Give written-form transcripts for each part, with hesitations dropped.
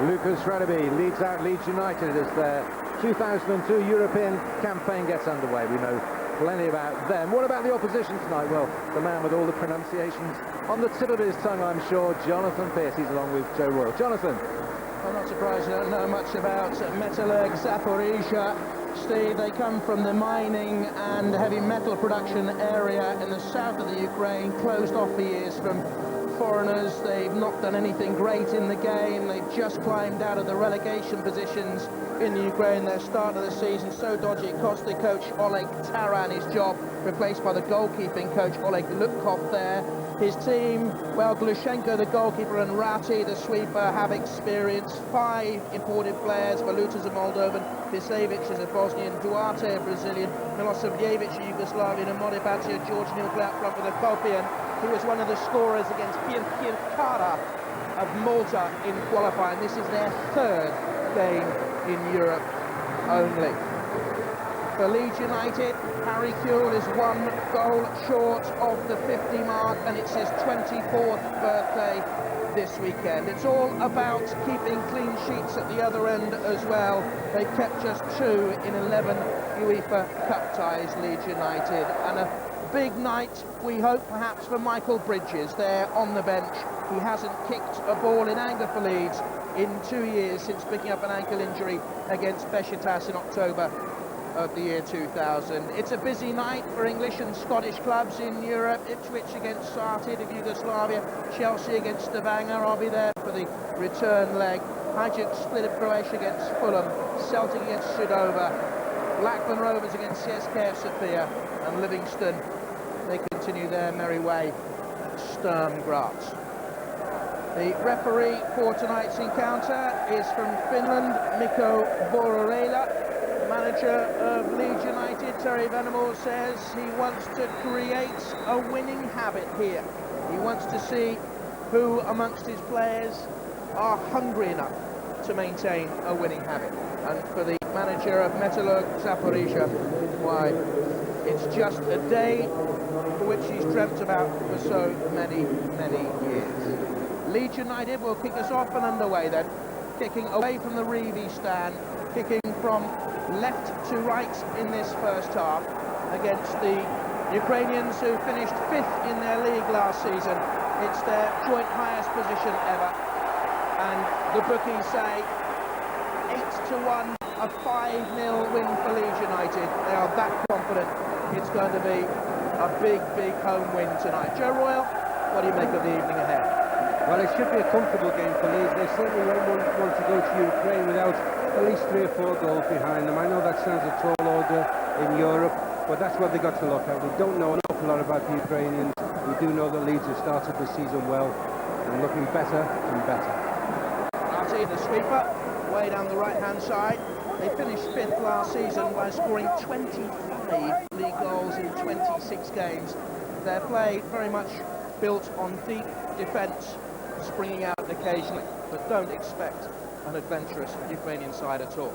Radebe leads out Leeds United as their 2002 European campaign gets underway. We know plenty about them. What about the opposition tonight? Well, the man with all the pronunciations on the tip of his tongue, I'm sure, Jonathan Pearce. He's along with Joe Royle. Jonathan. I'm not surprised you don't know much about Metalurg Zaporizhzhya. Steve, they come from the mining and heavy metal production area in the south of the Ukraine, closed off for years from foreigners. They've not done anything great in the game. They've just climbed out of the relegation positions in the Ukraine. Their start of the season so dodgy it cost the coach Oleg Taran his job, replaced by the goalkeeping coach Oleg Lutkov there. His team, well, Glushchenko, the goalkeeper, and Raty, the sweeper, have experience. 5 imported players. Valuta is a Moldovan, Visevic is a Bosnian, Duarte a Brazilian, Milosavijevic a Yugoslavian, and Modebadze a Georgian, who will play up front with Akopyan, who was one of the scorers against Pirkara of Malta in qualifying. This is their 3rd game in Europe only. For Leeds United, Harry Kewell is 1 goal short of the 50 mark, and it's his 24th birthday this weekend. It's all about keeping clean sheets at the other end as well. They've kept just 2 in 11 Uefa Cup ties, Leeds United, and a big night, we hope, perhaps for Michael Bridges there on the bench. He hasn't kicked a ball in anger for Leeds in 2 years since picking up an ankle injury against Besiktas in October of the year 2000. It's a busy night for English and Scottish clubs in Europe. Ipswich against Harte of Yugoslavia, Chelsea against Stavanger. I'll be there for the return leg. Hajduk Split of Croatia against Fulham, Celtic against Sudova, Blackburn Rovers against CSKA of Sofia, and Livingston, they continue their merry way at Sturm Graz. The referee for tonight's encounter is from Finland, Mikko Bororela. Manager of Leeds United, Terry Venables, says he wants to create a winning habit here. He wants to see who amongst his players are hungry enough to maintain a winning habit. And for the manager of Metalurg Zaporizhzhya, why, it's just a day for which he's dreamt about for so many, many years. Leeds United will kick us off and underway then, kicking away from the Reeve stand, kicking from left to right in this first half against the Ukrainians, who finished 5th in their league last season. It's their joint highest position ever, and the bookies say 8-1, a 5-0 win for Leeds United. They are that confident it's going to be a big, big home win tonight. Joe Royle, what do you make of the evening ahead? Well, it should be a comfortable game for Leeds. They certainly won't want to go to Ukraine without at least 3 or 4 goals behind them. I know that sounds a tall order in Europe, but that's what they've got to look at. We don't know an awful lot about the Ukrainians. We do know that Leeds have started the season well and looking better and better. Raty, the sweeper, way down the right-hand side. They finished 5th last season by scoring 25 league goals in 26 games. Their play very much built on deep defence, springing out occasionally, but don't expect an adventurous Ukrainian side at all.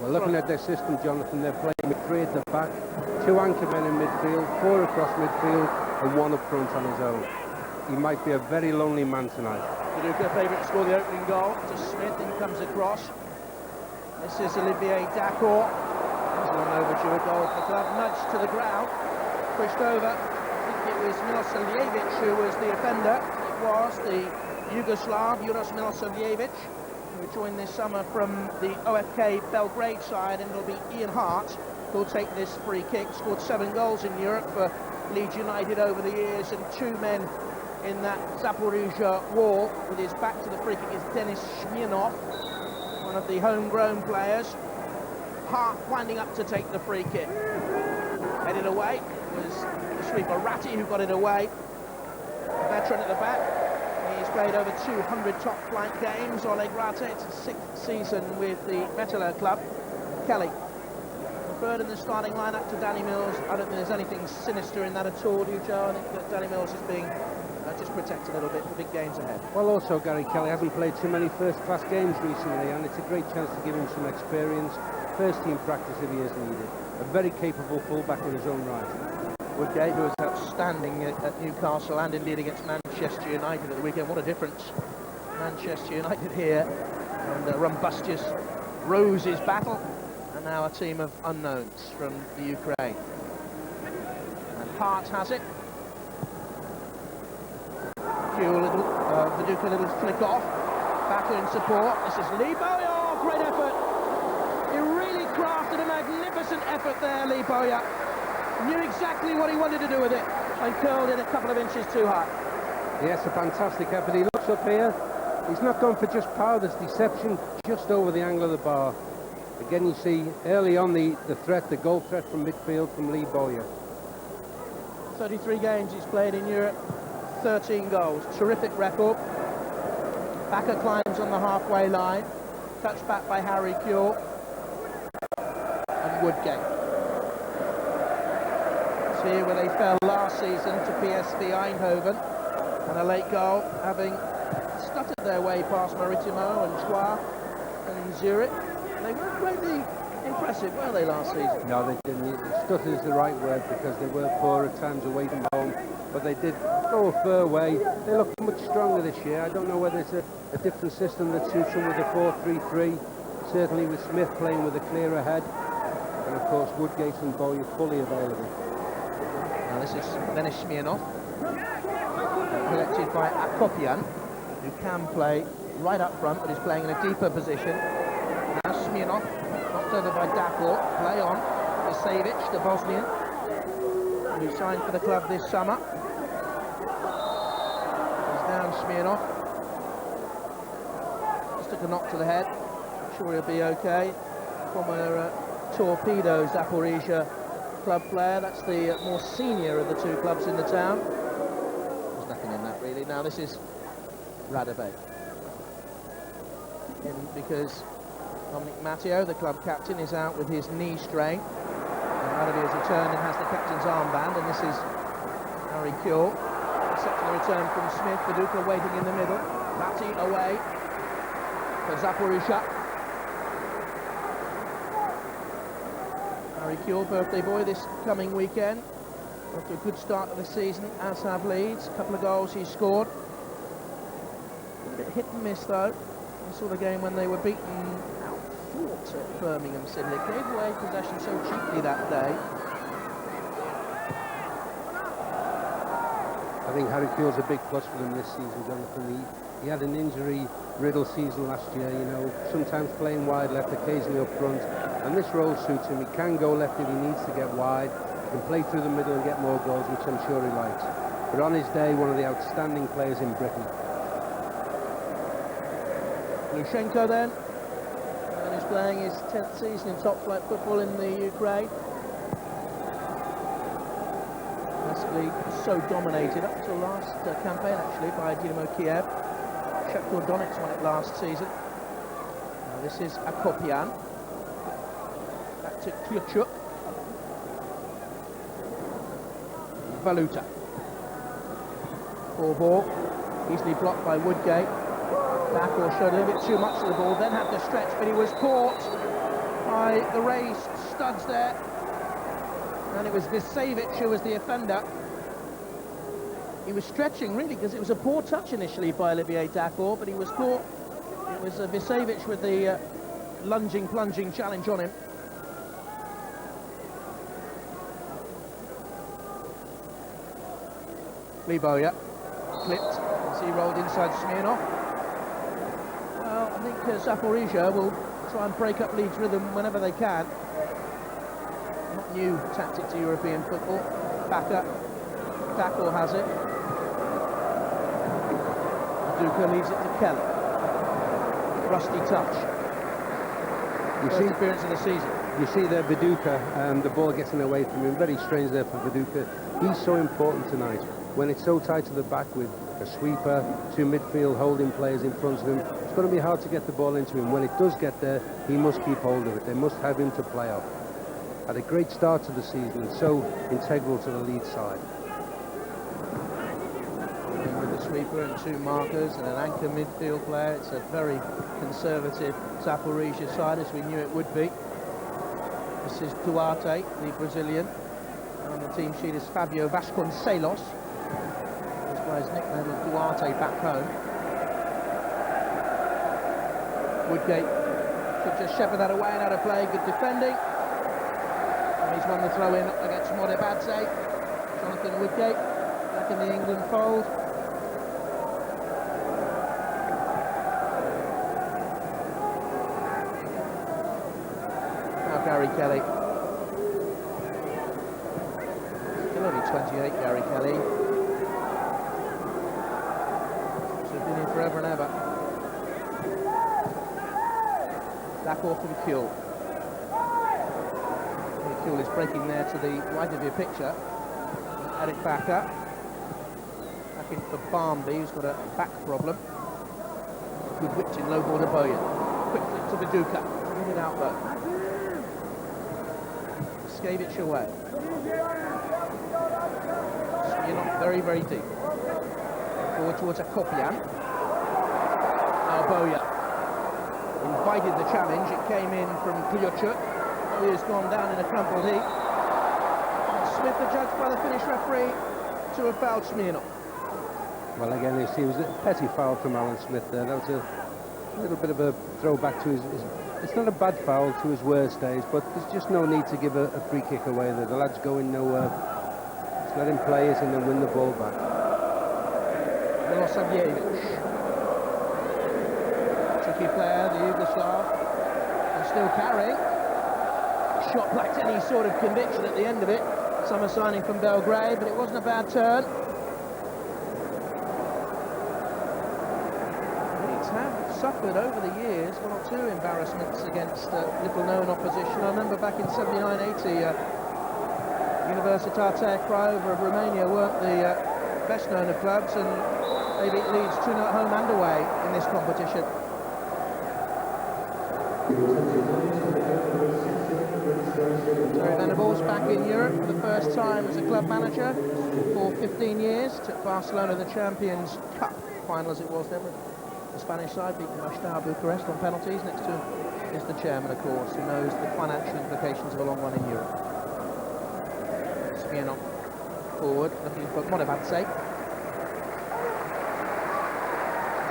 Well, looking at their system, Jonathan, they're playing with 3 at the back, 2 anchor men in midfield, 4 across midfield, and 1 up front on his own. He might be a very lonely man tonight. Viduka favourite to score the opening goal to Smith, and comes across. This is Olivier Dacourt. He's long overdue a goal for the club. Nudged to the ground, pushed over. I think it was Milosavijevic who was the offender. It was the Yugoslav, Milosavijevic, who joined this summer from the OFK Belgrade side, and it'll be Ian Harte who'll take this free kick. Scored 7 goals in Europe for Leeds United over the years, and 2 men in that Zaporizhzhya wall. With his back to the free kick is Denis Smirnov, one of the homegrown players. Harte winding up to take the free kick. Headed away was the sweeper Raty, who got it away. A veteran at the back. He's played over 200 top-flight games. Oleg Raty, it's his 6th season with the Metalurh club. Kelly, preferred in the starting lineup to Danny Mills. I don't think there's anything sinister in that at all, do you, Joe? I think that Danny Mills is being just protected a little bit for big games ahead. Well, also Gary Kelly hasn't played too many first-class games recently, and it's a great chance to give him some experience. First-team practice if he is needed. A very capable full-back in his own right. Woodgate, who was outstanding at Newcastle and indeed against Manchester United at the weekend. What a difference Manchester United here and a rumbustious Roses battle, and now a team of unknowns from the Ukraine. And Harte has it. Kewell, Viduka, a little flick off. Bakke in support. This is Bowyer. Oh, great effort. He really crafted a magnificent effort there, Bowyer. Knew exactly what he wanted to do with it and curled it a couple of inches too high. Yes, a fantastic effort. He looks up here. He's not gone for just power. There's deception just over the angle of the bar. Again, you see early on the threat, the goal threat from midfield from Bowyer. 33 games he's played in Europe, 13 goals. Terrific record. Bakke climbs on the halfway line. Touched back by Kewell and Woodgate. It's here where they fell last season to PSV Eindhoven, and a late goal, having stuttered their way past Maritimo and Troyes and Zurich. They weren't greatly impressive, were they, last season? No, they didn't. Stutter is the right word, because they were poor at times away from home, but they did go a fair way. They look much stronger this year. I don't know whether it's a different system that suits them with the 4-3-3, certainly with Smith playing with a clearer head, and of course Woodgate and Bowyer fully available. Now this is Smirnov, collected by Akopyan, who can play right up front, but is playing in a deeper position. Now Smirnov, knocked over by Dacourt, play on. Visevic, the Bosnian, who signed for the club this summer. He's down, Smirnov. Just took a knock to the head. I'm sure he'll be okay. Former Torpedo Zaporizhzhya club player. That's the more senior of the two clubs in the town. There's nothing in that really. Now this is Radebe. Because McMaster, the club captain, is out with his knee strain. And Radebe has returned and has the captain's armband, and this is Kewell. Accepting the return from Smith. Viduka waiting in the middle. Raty away for Zaporizhzhya. Kewell, birthday boy this coming weekend. After a good start of the season, as have Leeds. A couple of goals he scored. A bit hit and miss though. I saw the game when they were beaten out-fought at Birmingham City. They gave away possession so cheaply that day. I think Kewell's a big plus for them this season, Jonathan. He had an injury-riddled season last year, you know, sometimes playing wide left, occasionally up front, and this role suits him. He can go left if he needs to get wide. He can play through the middle and get more goals, which I'm sure he likes. But on his day, one of the outstanding players in Britain. Glushchenko then, and he's playing his 10th season in top-flight football in the Ukraine. Basically so dominated up until last campaign actually by Dynamo Kiev. Shakhtar Donetsk won it last season. Now this is Akopyan. Back to Klyuchyk. Valuta. Poor ball, easily blocked by Woodgate. Dacourt showed a little bit too much of the ball, then had to stretch, but he was caught by the raised studs there. And it was Visevic who was the offender. He was stretching really because it was a poor touch initially by Olivier Dacourt, but he was caught. It was Visevic with the lunging, plunging challenge on him. Bowyer clipped as he rolled inside Smirnov. Well, I think Zaporizhzhya will try and break up Leeds' rhythm whenever they can. Not new tactic to European football. Bakke, Dacourt has it. Viduka leaves it to Kelly. Rusty touch. First appearance of the season. You see there Viduka, and the ball getting away from him. Very strange there for Viduka. He's so important tonight. When it's so tight to the back with a sweeper, two midfield holding players in front of him, it's going to be hard to get the ball into him. When it does get there, he must keep hold of it. They must have him to play off. Had a great start to the season and so integral to the Leeds side. With the sweeper and two markers and an anchor midfield player, it's a very conservative Zaporizhzhya side, as we knew it would be. This is Duarte, the Brazilian. On the team sheet is Fabio Vasconcelos. His nickname of Duarte back home. Woodgate should just shepherd that away and out of play. Good defending. And he's won the throw-in against Modebadze. Jonathan Woodgate back in the England fold. Now Gary Kelly. Still only 28, Gary Kelly. Should have been here forever and ever. Dacourt from Kewell. Kewell is breaking there to the right of your picture. Eric Bakke. Back in for Barnby, who's got a back problem. Good whipped in low ball to Bowyer. Quick flick to Viduka. In and out though. Valuta away. Smirnov very, very deep. Forward towards Akopyan. Now Bowyer invited the challenge. It came in from Klyuchyk. Bowyer's gone down in a crumpled heap. Smith adjudged by the Finnish referee to have fouled Smirnov. Well, again, you see, it was a petty foul from Alan Smith there. That was a little bit of a throwback to his it's not a bad foul to his worst days, but there's just no need to give a free kick away there. The lad's going nowhere. Just let him play it and then win the ball back. Milosavijevic. Tricky player, the Yugoslav. And still carrying. Shot lacked any sort of conviction at the end of it. Summer signing from Belgrade, but it wasn't a bad turn. Leeds have suffered over the years one or two embarrassments against little-known opposition. I remember back in 79-80, Universitatea Craiova of Romania weren't the best-known of clubs, and they beat Leeds 2-0 at home and away in this competition. Terry Venables back in Europe for the first time as a club manager for 15 years. Took Barcelona the Champions Cup final as it was then. The Spanish side beat Mashtar Bucharest on penalties. Next to him is the chairman, of course, who knows the financial implications of a long run in Europe. Smirnov forward, looking for Modebadze.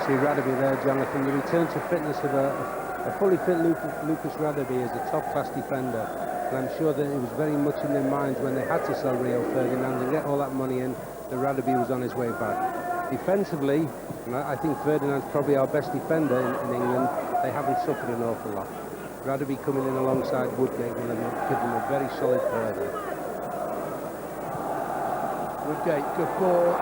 See Radebe there, Jonathan. The return to fitness of a fully fit Lucas Radebe is a top-class defender. And I'm sure that it was very much in their minds when they had to sell Rio Ferdinand and get all that money in, that Radebe was on his way back. Defensively, and I think Ferdinand's probably our best defender in England. They haven't suffered an awful lot. Radebe coming in alongside Woodgate will give them a very solid player there. Woodgate, good ball.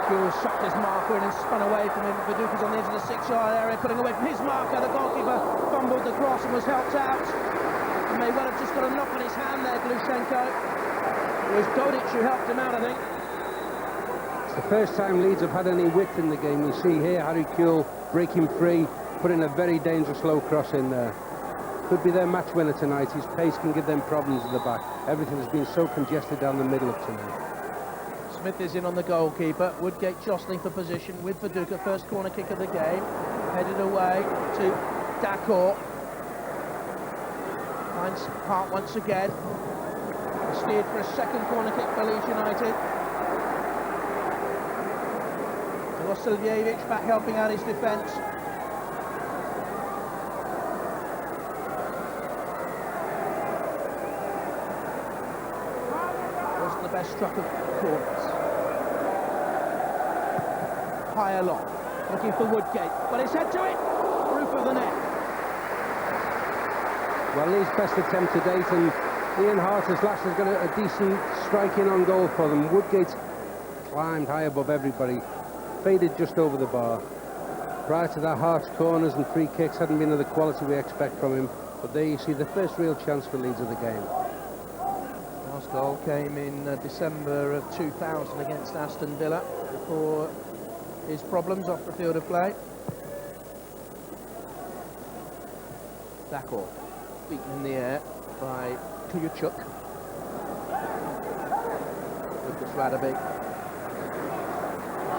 Kewell sucked his marker in and spun away from him. Viduka's on the edge of the 6-yard area, putting away from his marker. The goalkeeper fumbled the cross and was helped out. He may well have just got a knock on his hand there, Glushchenko. It was Dodic who helped him out, I think. It's the first time Leeds have had any width in the game. You see here Harry Kewell breaking free, putting a very dangerous low cross in there. Could be their match winner tonight. His pace can give them problems at the back. Everything has been so congested down the middle of tonight. Smith is in on the goalkeeper. Woodgate jostling for position with Viduka. First corner kick of the game. Headed away to Dacourt. Finds Harte once again. Steered for a second corner kick for Leeds United. Milosavijevic back helping out his defence. Wasn't the best struck of corners. Higher long, looking for Woodgate, but it's head to it, roof of the net. Well, Lee's best attempt to date, and Ian Harte's last has got a decent striking on goal for them. Woodgate climbed high above everybody, faded just over the bar. Prior to that, Harte's corners and free kicks hadn't been of the quality we expect from him, but there you see the first real chance for Leeds of the game. Last goal came in December of 2000 against Aston Villa before his problems off the field of play. Dacourt beaten in the air by Klyuchyk. Lucas Radebe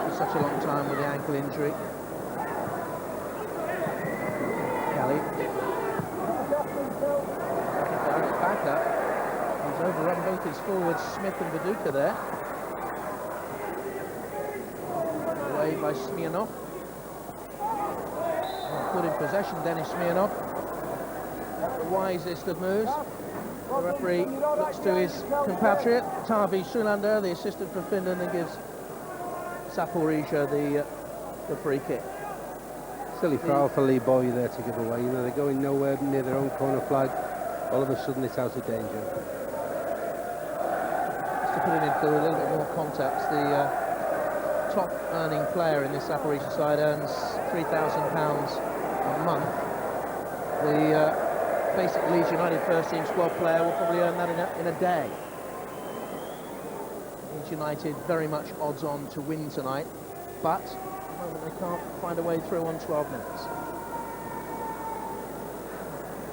for such a long time with the ankle injury. Kelly. Bakke. He's overrun both his forwards, Smith and Viduka there. Away by Smirnov. good in possession, Denis Smirnov. The wisest of moves. The referee looks to his compatriot, Tarvi Sulander, the assistant for Finland, and gives Zaporizhzhya the free kick. Silly foul for Lee Bowyer there to give away. You know, they're going nowhere near their own corner flag. All of a sudden it's out of danger. Just to put it into a little bit more context, the top earning player in this Zaporizhzhya side earns £3,000 a month. The basic Leeds United first team squad player will probably earn that in a day. Leeds United very much odds on to win tonight, but at the moment they can't find a way through on 12 minutes.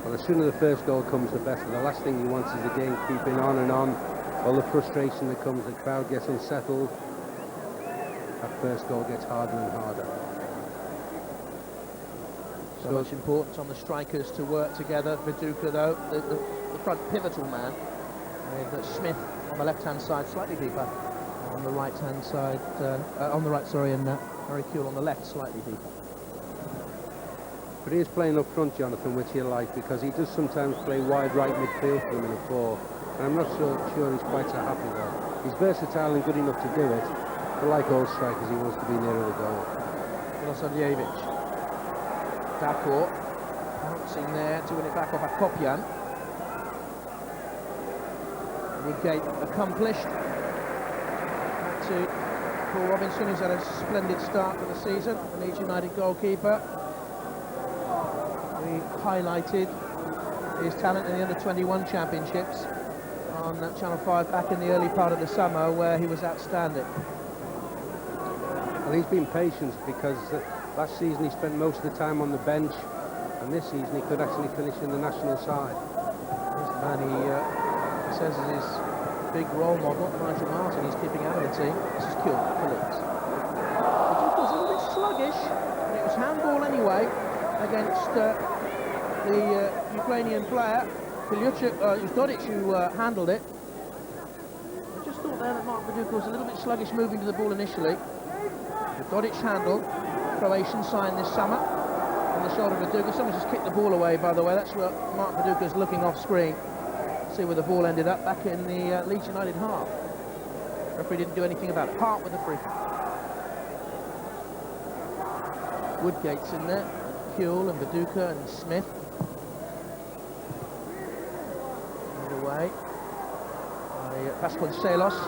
Well, the sooner the first goal comes, the better. The last thing you want is the game creeping on and on. All the frustration that comes, the crowd gets unsettled. That first goal gets harder and harder. So much importance on the strikers to work together. Viduka, though, the front pivotal man, with Smith on the left-hand side, slightly deeper. On the right-hand side, and Harry Kewell on the left, slightly deeper. But he is playing up front, Jonathan, which you like, because he does sometimes play wide right midfield for him in a 4. And I'm not sure he's quite so happy there. He's versatile and good enough to do it, but like all strikers, he wants to be nearer the goal. Milosavijevic. Dacourt bouncing there to win it back off Akopyan. Woodgate accomplished. Back to Paul Robinson, who's had a splendid start to the season, the Leeds United goalkeeper. We highlighted his talent in the Under-21 Championships on Channel 5 back in the early part of the summer, where he was outstanding. Well, he's been patient because last season he spent most of the time on the bench, and this season he could actually finish in the national side. This man he says is his big role model, Nigel Martyn. He's keeping out of the team. This is Kewell for Leeds. It was a little bit sluggish, but it was handball anyway against the Ukrainian player. Klyuchyk, it was Dodic who handled it. I just thought there that Mark Viduka was a little bit sluggish moving to the ball initially. The Dodic handle, Croatian signed this summer, on the shoulder of Viduka. Someone just kicked the ball away, by the way. That's where Mark Viduka's looking off screen. See where the ball ended up, back in the Leeds United half. The referee didn't do anything about it. Harte with the free kick. Woodgate's in there, Kewell and Viduka and Smith. Away by Vasconcelos.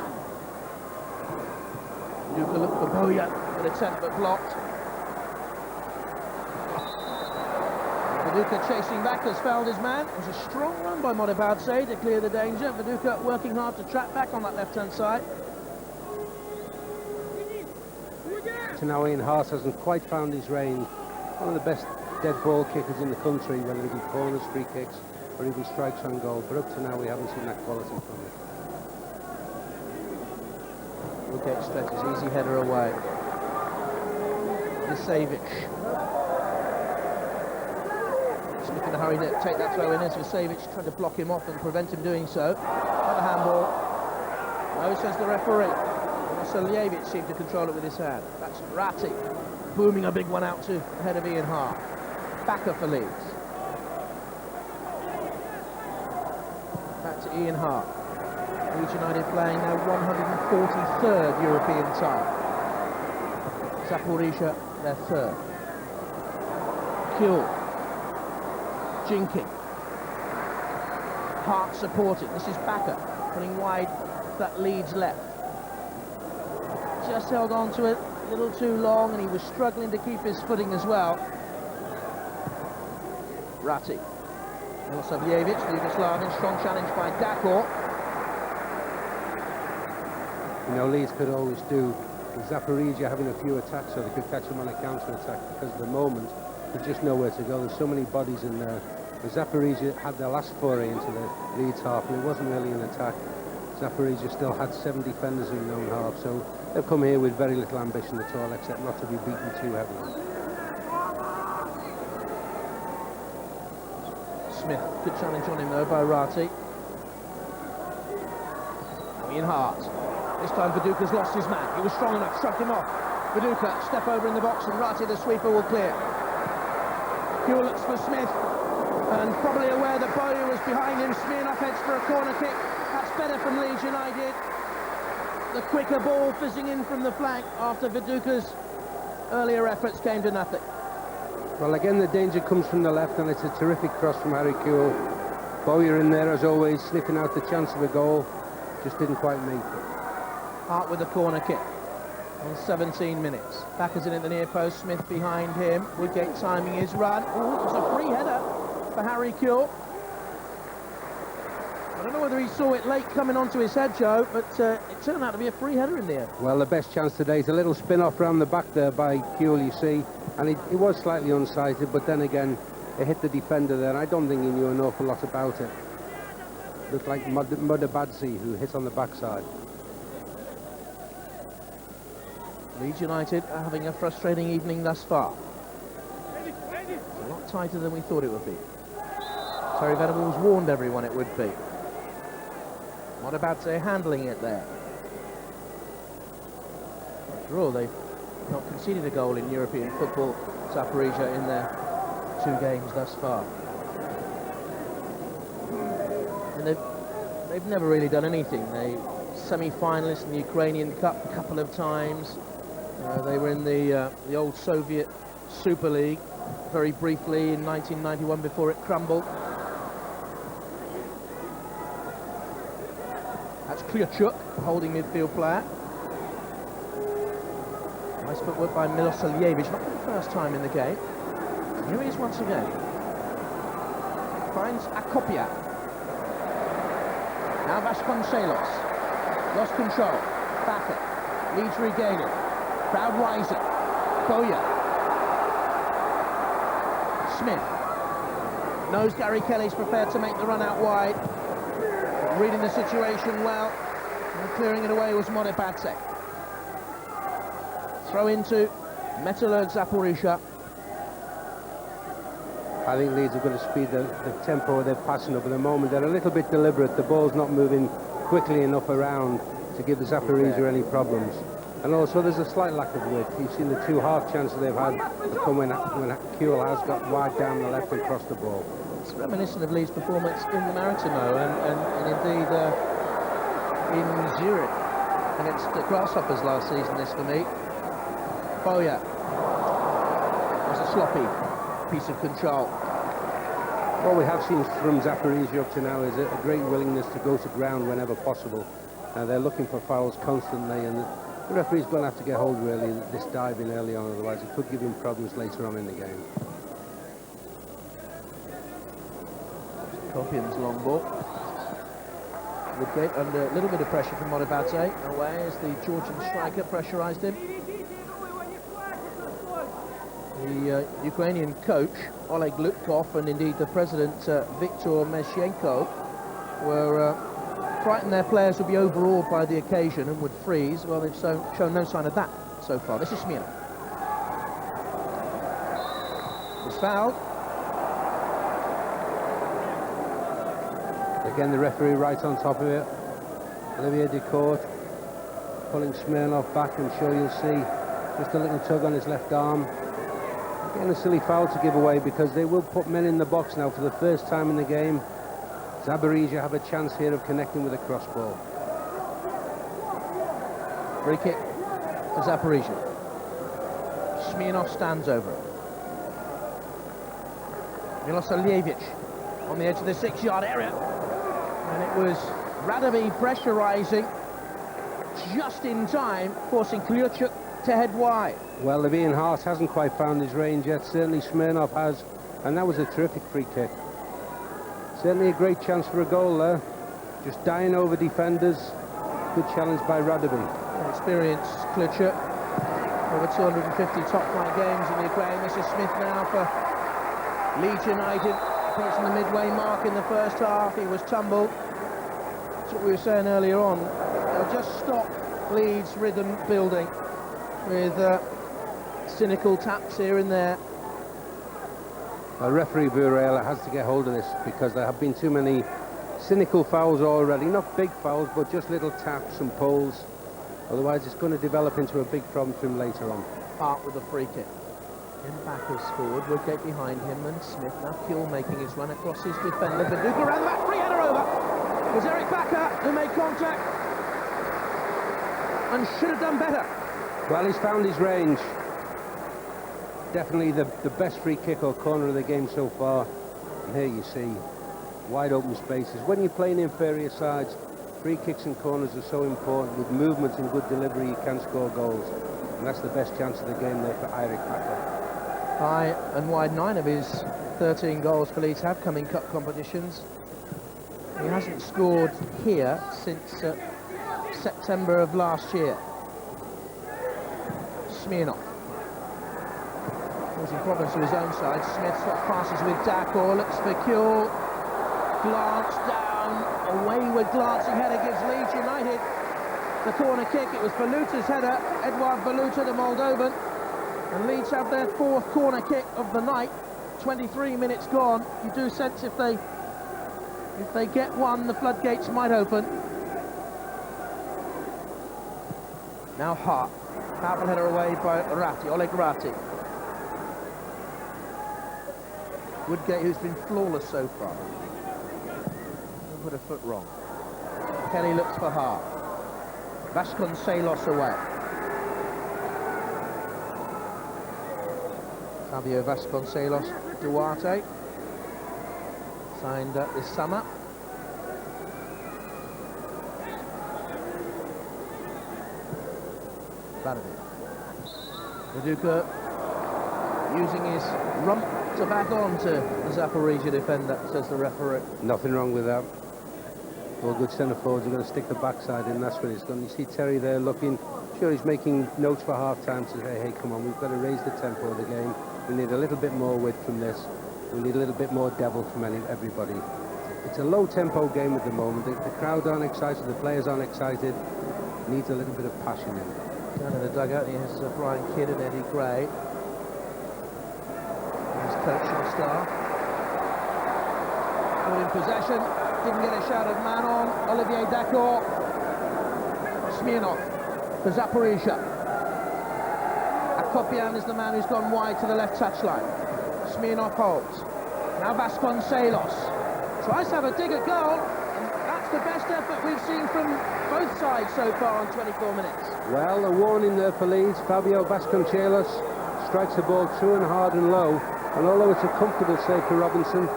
Viduka looked for Bowyer, an attempt but blocked. Viduka chasing back, has fouled his man. It was a strong run by Modebadze to clear the danger. Viduka working hard to track back on that left-hand side. So now Ian Harte hasn't quite found his range. One of the best dead ball kickers in the country, whether it be corners, free kicks, or even strikes on goal, but up to now we haven't seen that quality from it. Woodgate stretches, easy header away. Visevic. Smith in a hurry to take that throw in as Visevic trying to block him off and prevent him doing so. Another handball. No, says the referee. Milosavijevic seemed to control it with his hand. That's Raty, booming a big one out to ahead of Ian Harte. Bakke for Leeds. Back to Ian Harte. Leeds United playing their 143rd European tie. Zaporizhzhya their 3rd. Kewell. Jinking. Harte supported. This is Bakke putting wide that Leeds left. Just held on to it a little too long, and he was struggling to keep his footing as well. Raty. Milosavijevic, the Yugoslavian, strong challenge by Dacourt. You know, Leeds could always do with Zaporizhzhya having a few attacks so they could catch him on a counter-attack, because at the moment there's just nowhere to go. There's so many bodies in there. But Zaporizhzhya had their last foray into the Leeds half, and it wasn't really an attack. Zaporizhzhya still had 7 defenders in their own half, so they've come here with very little ambition at all, except not to be beaten too heavily. Smith, good challenge on him though by Raty. Ian Harte. This time Viduka's lost his man. He was strong enough, struck him off. Viduka, step over in the box, and Raty, the sweeper, will clear. Kewell looks for Smith, and probably aware that Bowyer was behind him. Smirnov heads for a corner kick. That's better from Leeds United. The quicker ball fizzing in from the flank after Viduka's earlier efforts came to nothing. Well, again, the danger comes from the left, and it's a terrific cross from Harry Kewell. Bowyer in there, as always, sniffing out the chance of a goal. Just didn't quite make it. Harte with the corner kick on 17 minutes. Bakke's in at the near post, Smith behind him. Woodgate timing his run. Oh, it was a free header for Harry Kewell. I don't know whether he saw it late coming onto his head, Joe, but it turned out to be a free header in the end. Well, the best chance today is a little spin-off round the back there by Kewell, you see. And it was slightly unsighted, but then again, it hit the defender there, and I don't think he knew an awful lot about it. Looked like Modebadze, who hit on the backside. Leeds United are having a frustrating evening thus far. It's a lot tighter than we thought it would be. Terry Venables warned everyone it would be. Modebadze handling it there. After all, they've not conceded a goal in European football, Zaporizhzhya, in their 2 games thus far. And they've never really done anything. They semi-finalists in the Ukrainian Cup a couple of times. They were in the old Soviet Super League very briefly in 1991 before it crumbled. That's Klyuchyk, holding midfield player. Nice footwork by Milosavijevic, not for the first time in the game. Here he is once again. Finds Akopyan. Now Vasconcelos. Lost control. Bakke. Leeds regaining. Crowd rising. Bowyer. Smith. Knows Gary Kelly's prepared to make the run out wide. Reading the situation well. And clearing it away was Modebadze. Throw into Metalurg Zaporizhzhya. I think Leeds are going to speed the tempo they're passing up at the moment. They're a little bit deliberate. The ball's not moving quickly enough around to give the Zaporizhzhya any problems. And also there's a slight lack of width. You've seen the 2 half chances they've had come when Kewell has got wide down the left and crossed the ball. It's reminiscent of Leeds' performance in the Maritimo and indeed in Zurich against the Grasshoppers last season, this for me. Bowyer was a sloppy piece of control. What we have seen from Zaporizhzhya up to now is a great willingness to go to ground whenever possible. They're looking for fouls constantly, and the referee's going to have to get hold really this diving early on, otherwise it could give him problems later on in the game. Akopyan's long ball. Woodgate under a little bit of pressure from Modebadze. Away as the Georgian striker pressurised him. The Ukrainian coach, Oleg Lutkov, and indeed the president, Viktor Meshchenko, were frightened their players would be overawed by the occasion and would freeze. Well, they've shown no sign of that so far. This is Smirnov. He's fouled. Again, the referee right on top of it. Olivier Dacourt pulling Smirnov back, and sure you'll see just a little tug on his left arm. Again, a silly foul to give away because they will put men in the box now for the first time in the game. Zaporizhzhya have a chance here of connecting with a crossball. Free kick for Zaporizhzhya. Smirnov stands over it. Milosavijevic on the edge of the 6-yard area. And it was Radebe pressurising just in time, forcing Klyuchyk to head wide. Well, if Ian Harte hasn't quite found his range yet, certainly Smirnov has, and that was a terrific free kick. Certainly a great chance for a goal there. Just dying over defenders. Good challenge by Radebe. Experienced Klyuchyk. Over 250 top-flight games in the Ukraine. This is Smith now for Leeds United. Approaching the midway mark in the first half. He was tumbled. That's what we were saying earlier on. They'll just stop Leeds' rhythm building with cynical taps here and there. Well, referee Burrell has to get hold of this because there have been too many cynical fouls already. Not big fouls, but just little taps and pulls. Otherwise, it's going to develop into a big problem for him later on. Harte with a free kick. In back has scored, Woodgate behind him, and Smith. Now Kewell making his run across his defender. Viduka around the back, free header over. It was Eric Bakke who made contact and should have done better. Well, he's found his range. Definitely the best free kick or corner of the game so far. And here you see wide open spaces. When you're playing inferior sides, free kicks and corners are so important. With movement and good delivery, you can score goals. And that's the best chance of the game there for Eric Bakke. High and wide, 9 of his 13 goals for Leeds have come in cup competitions. He hasn't scored here since September of last year. Smirnov. Causing problems to his own side. Smith swap passes with Dacourt, looks for Kewell. Glance down, a wayward glancing header gives Leeds United the corner kick. It was Valuta's header, Edouard Valuta, the Moldovan. And Leeds have their 4th corner kick of the night. 23 minutes gone. You do sense if they get one, the floodgates might open. Now Harte. Powerful header away by Raty, Oleg Raty. Woodgate, who's been flawless so far. Don't put a foot wrong. Kelly looks for Harte. Vasconcelos away. Fabio Vasconcelos, Duarte. Signed this summer. Viduka using his rump to back on to the Zaporizhzhya defender, says the referee. Nothing wrong with that. All good centre forwards are going to stick the backside in, that's what he's done. You see Terry there looking, sure he's making notes for half time to say, hey, come on, we've got to raise the tempo of the game. We need a little bit more width from this. We need a little bit more devil from everybody. It's a low tempo game at the moment. The crowd aren't excited, the players aren't excited. Needs a little bit of passion in it. Down in the dugout, here's Brian Kidd and Eddie Gray. His coaching staff. All in possession, didn't get a shout of man on. Olivier Dacourt. Smirnov for Zaporizhzhya. Akopyan is the man who's gone wide to the left touchline. Smirnov holds. Now Vasconcelos tries to have a dig at goal. That's the best effort we've seen from both sides so far on 24 minutes. Well, a warning there for Leeds. Fabio Vasconcelos strikes the ball true and hard and low. And although it's a comfortable save for Robinson,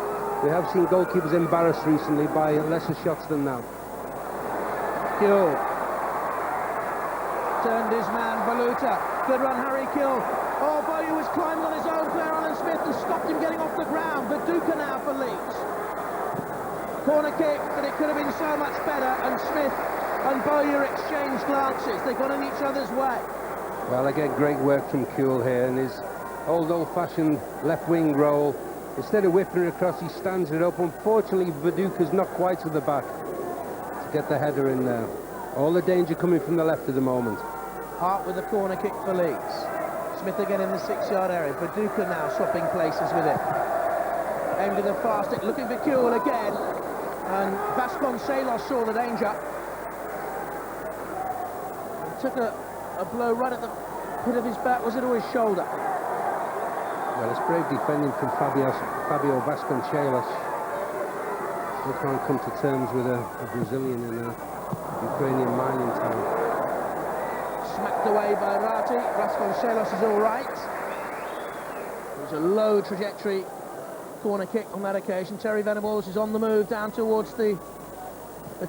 we have seen goalkeepers embarrassed recently by lesser shots than that. Kewell turned his man, Valuta. Good run, Harry Kewell. Oh, Bowyer was climbing on his own player, Alan Smith, and stopped him getting off the ground. Viduka now for Leeds. Corner kick, but it could have been so much better, and Smith and Bowyer exchanged glances. They got in each other's way. Well, again, great work from Kewell here, and his old-fashioned left-wing roll. Instead of whipping it across, he stands it up. Unfortunately, Viduka's not quite to the back to get the header in there. All the danger coming from the left at the moment. Harte with the corner kick for Leeds. Smith again in the 6-yard area. Viduka now swapping places with him. Aimed at the far stick, looking for Kewell again. And Vasconcelos saw the danger. He took a blow right at the pit of his back. Was it or his shoulder? Well, it's brave defending from Fabio Vasconcelos. Still can't come to terms with a Brazilian in a Ukrainian mining town. Smacked away by Raty. Vasconcelos is all right. It was a low trajectory corner kick on that occasion. Terry Venables is on the move down towards the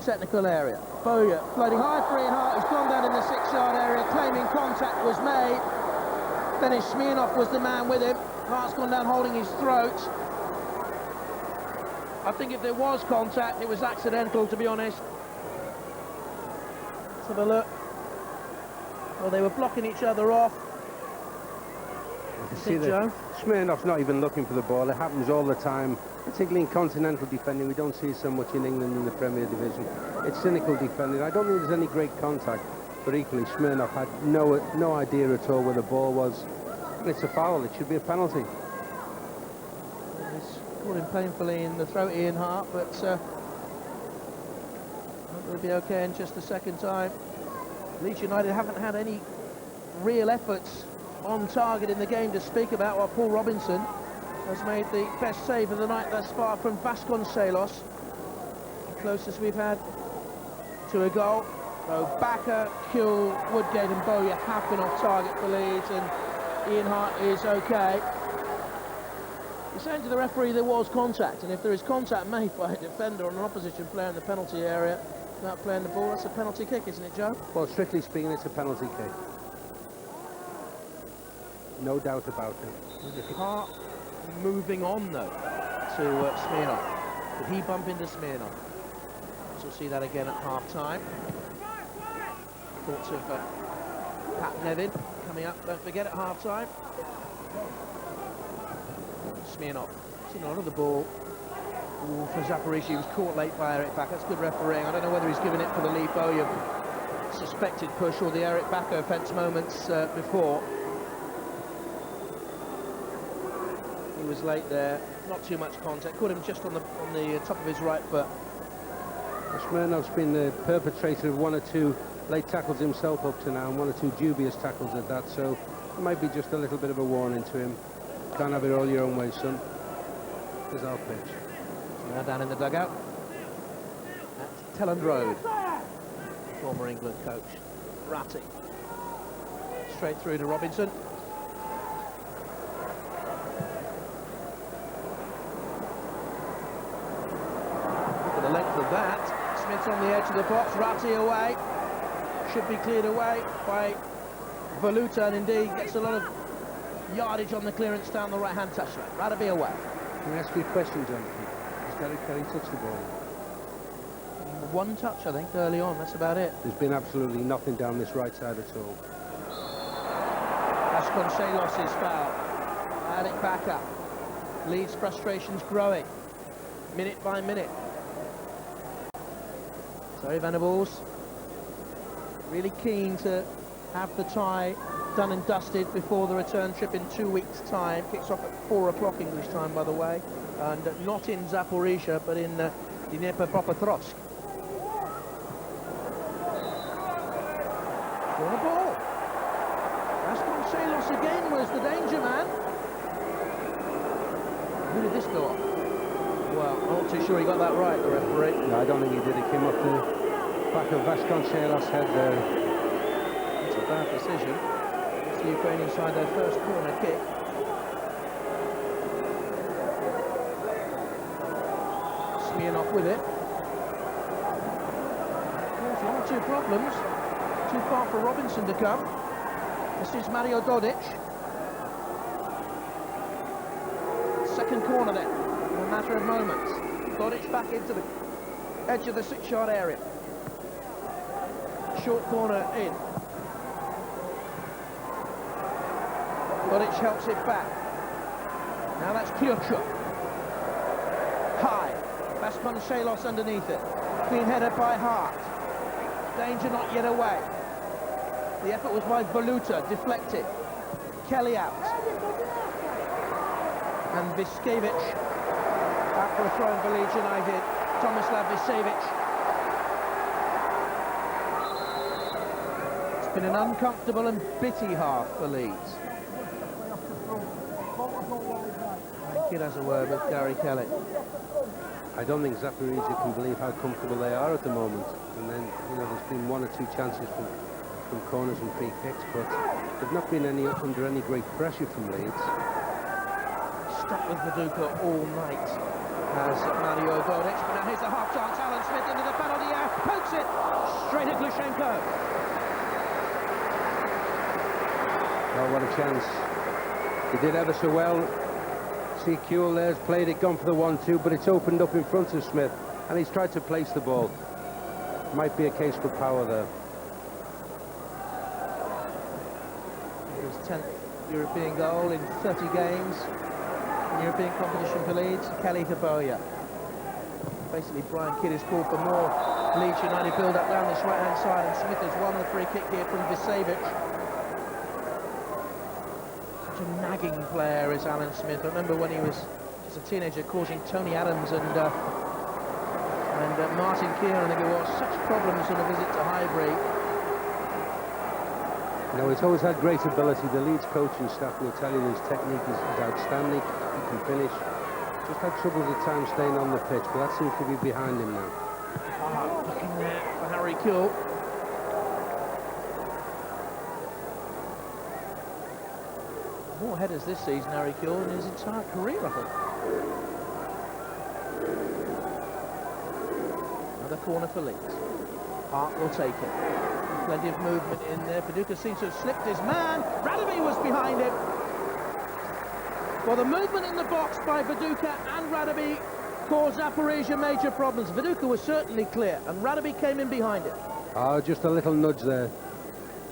technical area. Bowyer floating high for Ian Harte, who's gone down in the 6-yard area, claiming contact was made. Dennis Smirnov was the man with him. Harte's gone down holding his throat. I think if there was contact, it was accidental, to be honest. Let's have a look. Well, they were blocking each other off. You see that Smirnov's not even looking for the ball. It happens all the time, particularly in continental defending. We don't see it so much in England in the Premier Division. It's cynical defending. I don't think there's any great contact, but equally Smirnov had no idea at all where the ball was. And it's a foul. It should be a penalty. He's caught him painfully in the throat, Ian Harte, but it'll be okay in just the second time. Leeds United haven't had any real efforts on target in the game to speak about, while Paul Robinson has made the best save of the night thus far from Vasconcelos. The closest we've had to a goal. So Bakke, Kewell, Woodgate and Bowyer have been off target for Leeds, and Ian Harte is okay. He's saying to the referee there was contact, and if there is contact made by a defender on an opposition player in the penalty area without playing the ball, that's a penalty kick, isn't it, Joe? Well, strictly speaking, it's a penalty kick. No doubt about it. Harte moving on, though, to Smirnov. Did he bump into Smirnov? So we'll see that again at half-time. Thoughts of Pat Nevin coming up, don't forget, at half-time. Smirnov, seen a lot of the ball. Ooh, for Zaporizhzhya, he was caught late by Eric Bakke. That's good refereeing. I don't know whether he's given it for the Lee Bowyer suspected push or the Eric Bakke offence moments before. He was late there, not too much contact. Caught him just on the top of his right foot. Smirnov's been the perpetrator of one or two late tackles himself up to now, and one or two dubious tackles at that, so it might be just a little bit of a warning to him. Can't have it all your own way, son. Here's our pitch. Now down in the dugout at Elland Road. Former England coach Raty. Straight through to Robinson. Look at the length of that. Smith's on the edge of the box. Raty away. Should be cleared away by Valuta, and indeed gets a lot of yardage on the clearance down the right-hand touchline. Radebe away. Can I ask you a question, Jonathan? Has Gary Kelly touched the ball? One touch, I think, early on. That's about it. There's been absolutely nothing down this right side at all. Vasconcelos is foul. Eric Bakke. Leeds frustrations growing, minute by minute. So Venables really keen to have the tie done and dusted before the return trip in 2 weeks' time. Kicks off at 4 o'clock English time, by the way, and not in Zaporizhzhya, but in Dnipropetrovsk. Corner ball. Vasconcelos again was the danger man. Who did this go off? Well, I'm not too sure he got that right, the referee. No, I don't think he did. It came off the back of Vasconcelos' head there. It's a bad decision. It's the Ukrainian side, their first corner kick. Smirnov with it. There's 1 or 2 problems. Too far for Robinson to come. This is Mario Dodic. Second corner then, in a matter of moments. Dodic back into the edge of the 6-yard area. Short corner in. Dodic helps it back. Now that's Klyuchyk. High. Vasconcelos underneath it. Clean header by Harte. Danger not yet away. The effort was by Valuta, deflected. Kelly out. And Visevic back for a throw for Leeds United. Tomislav Visevic. It's been an uncomfortable and bitty half for Leeds. The kid has a word with Gary Kelly. I don't think Zaporizhzhya can believe how comfortable they are at the moment. And then, you know, there's been 1 or 2 chances from corners and free kicks, but they've not been under any great pressure from Leeds. Stuck with Viduka all night as Mario Dodic. But now here's the half chance. Alan Smith into the penalty area, pokes it straight at Glushchenko. Oh, what a chance. He did ever so well. See Kewell there's played it, gone for the 1-2, but it's opened up in front of Smith, and he's tried to place the ball. Might be a case for power there. His 10th European goal in 30 games in European competition for Leeds. Kelly to Bowyer. Basically, Brian Kidd is called for more Leeds United build-up down this right-hand side, and Smith has won the free kick here from Visevic. Such a nagging player is Alan Smith. I remember when he was just a teenager causing Tony Adams and Martyn, I think it was, such problems on a visit to Highbury. You know, he's always had great ability. The Leeds coaching staff will tell you his technique is outstanding. He can finish. Just had troubles at times staying on the pitch, but that seems to be behind him now. Looking there for Harry Kewell. More headers this season, Harry Kewell, in his entire career, I think. Another corner for Leeds. Harte will take it. Plenty of movement in there. Viduka seems to have slipped his man. Radebe was behind him. Well, the movement in the box by Viduka and Radebe caused Zaporizhzhya major problems. Viduka was certainly clear, and Radebe came in behind him. Oh, just a little nudge there.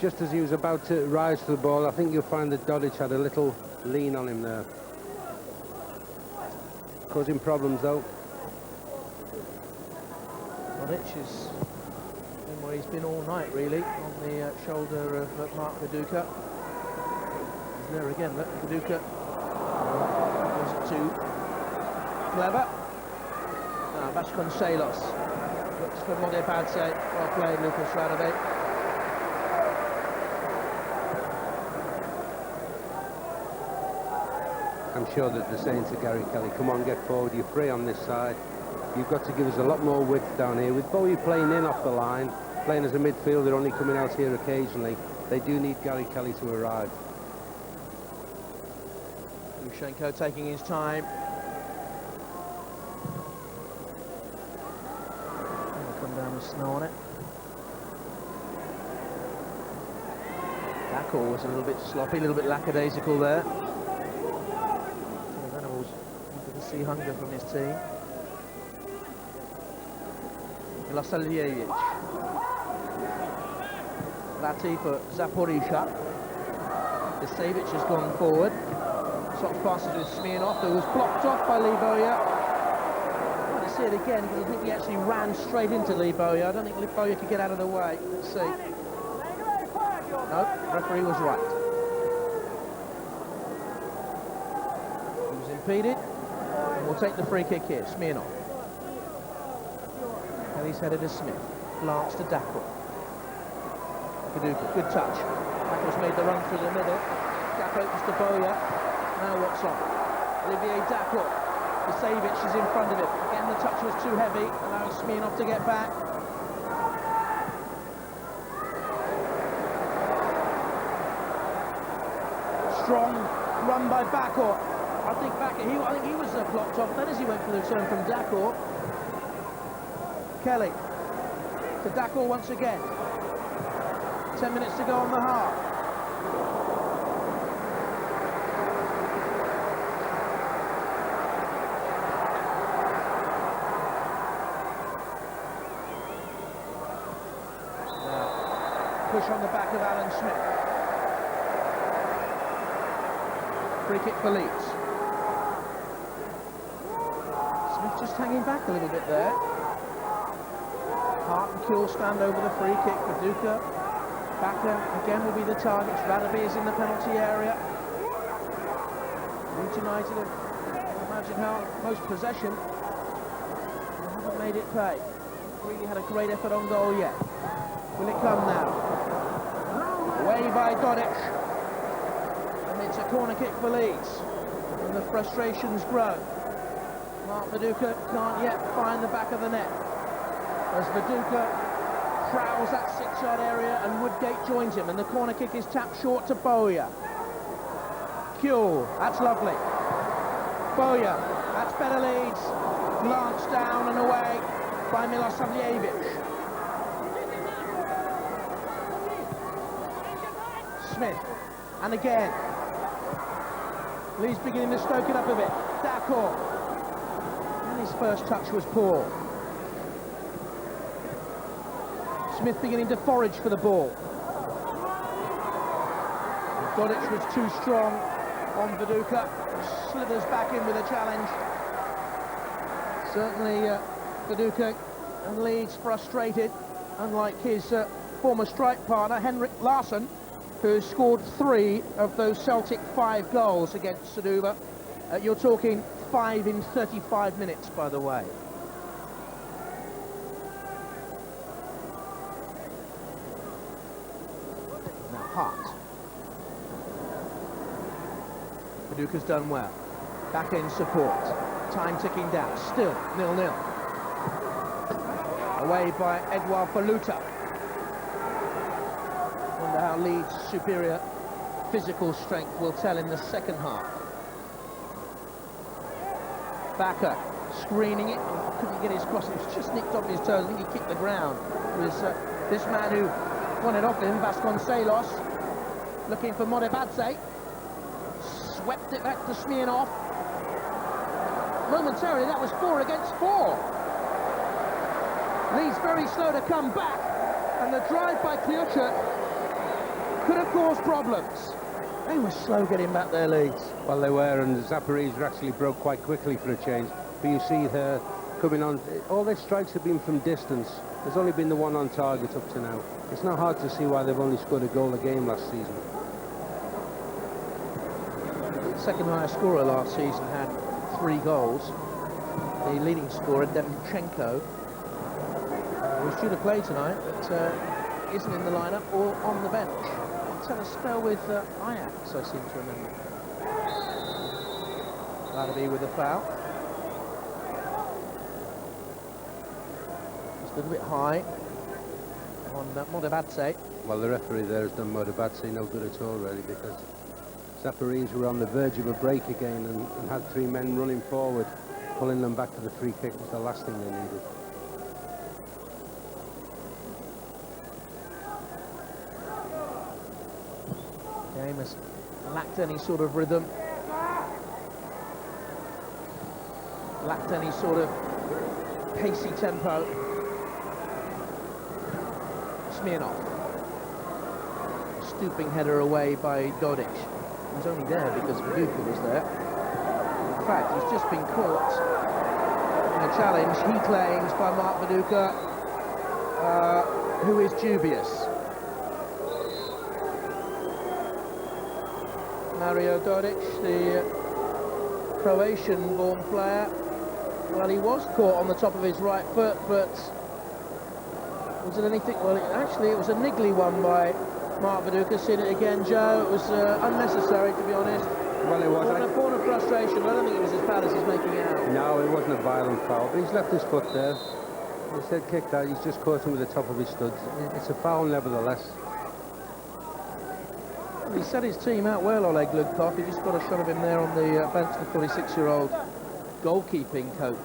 Just as he was about to rise to the ball, I think you'll find that Dodic had a little lean on him there. Causing problems, though. Dodic is where he's been all night, really, on the shoulder of Mark Viduka. He's there again, look, Viduka wasn't too clever. Now, Vasconcelos looks for Modebadze. Well played, Lucas Radebe. I'm sure that they're saying to Gary Kelly, come on, get forward, you're free on this side. You've got to give us a lot more width down here. With Bowyer playing in off the line, playing as a midfielder, only coming out here occasionally, they do need Gary Kelly to arrive. Glushchenko taking his time. He'll come down with snow on it. Dacourt was a little bit sloppy, a little bit lackadaisical there. The Venables wanted to see hunger from his team. Milosavijevic. Raty for Zaporizhzhya. Visevic has gone forward. Soft passes with Smirnov, who was blocked off by Bowyer. I'm going to see it again because I think he actually ran straight into Bowyer. I don't think Bowyer could get out of the way. Let's see. No, referee was right. He was impeded. And we'll take the free kick here. Smirnov. Kelly's headed to Smith. Glance to Dacourt. Viduka, good touch. Dacourt's made the run through the middle. Gap opens to Bowyer. Now what's on? Olivier Dacourt. Visevic is in front of him. Again, the touch was too heavy, allowing Smirnov to get back. Strong run by Bakke. I think he was blocked off then as he went for the return from Dacourt. Kelly to Dacourt once again. 10 minutes to go on the half. Now, push on the back of Alan Smith. Free kick for Leeds. Smith just hanging back a little bit there. Harte and Kewell stand over the free kick for Viduka. Bakke again will be the target. Radebe is in the penalty area. Leeds United have, imagine how most possession, they haven't made it pay. Really had a great effort on goal yet. Will it come now? Away by Dodic. And it's a corner kick for Leeds. And the frustrations grow. Mark Viduka can't yet find the back of the net. As Viduka prowls that 6-yard area and Woodgate joins him, and the corner kick is tapped short to Bowyer. Kewell, that's lovely. Bowyer, that's better Leeds. Glanced down and away by Milosavijevic. Smith, and again. Leeds beginning to stoke it up a bit. Dacourt, and his first touch was poor. Smith beginning to forage for the ball. Dodic was too strong on Viduka. Slithers back in with a challenge. Certainly Viduka and Leeds frustrated, unlike his former strike partner, Henrik Larsson, who scored 3 of those Celtic 5 goals against Sadova. You're talking 5 in 35 minutes, by the way. Harte. Viduka's done well. Back in support. Time ticking down. Still 0-0. Away by Edouard Valuta. Wonder how Leeds' superior physical strength will tell in the second half. Bakke screening it. Couldn't get his cross. It was just nicked off his toes. I think he kicked the ground. It was this man who won it off him, Vasconcelos, looking for Modebadze. Swept it back to Smirnov. Momentarily, that was 4 against 4. Leeds very slow to come back, and the drive by Klyuchyk could have caused problems. They were slow getting back their leads. Well, they were, and Zaporizhzhya actually broke quite quickly for a change. But you see her coming on. All their strikes have been from distance. There's only been the one on target up to now. It's not hard to see why they've only scored a goal a game last season. Second highest scorer last season had 3 goals. The leading scorer, Glushchenko, was due to play tonight, but isn't in the lineup or on the bench. It's had a spell with Ajax, I seem to remember. Radebe with a foul. Just a little bit high on Modebadze. Well, the referee there has done Modebadze no good at all, really, because Zaporizhzhya were on the verge of a break again and had 3 men running forward. Pulling them back to the free kick was the last thing they needed. Game has lacked any sort of rhythm, lacked any sort of pacey tempo. Smirnov, stooping header away by Dodic. He was only there because Viduka was there. In fact, he's just been caught in a challenge, he claims, by Mark Viduka, who is dubious. Mario Dodic, the Croatian-born player, well, he was caught on the top of his right foot, but was it anything? Well, actually, it was a niggly one by Mark Viduka. Seen it again, Joe. It was unnecessary, to be honest. Well, it was. Born of frustration. I don't think it was as bad as he's making out. No, it wasn't a violent foul, but he's left his foot there. He said kicked out. He's just caught him with the top of his studs. It's a foul, nevertheless. He set his team out well, Oleg Glushchenko. He just got a shot of him there on the bench, the 46-year-old goalkeeping coach.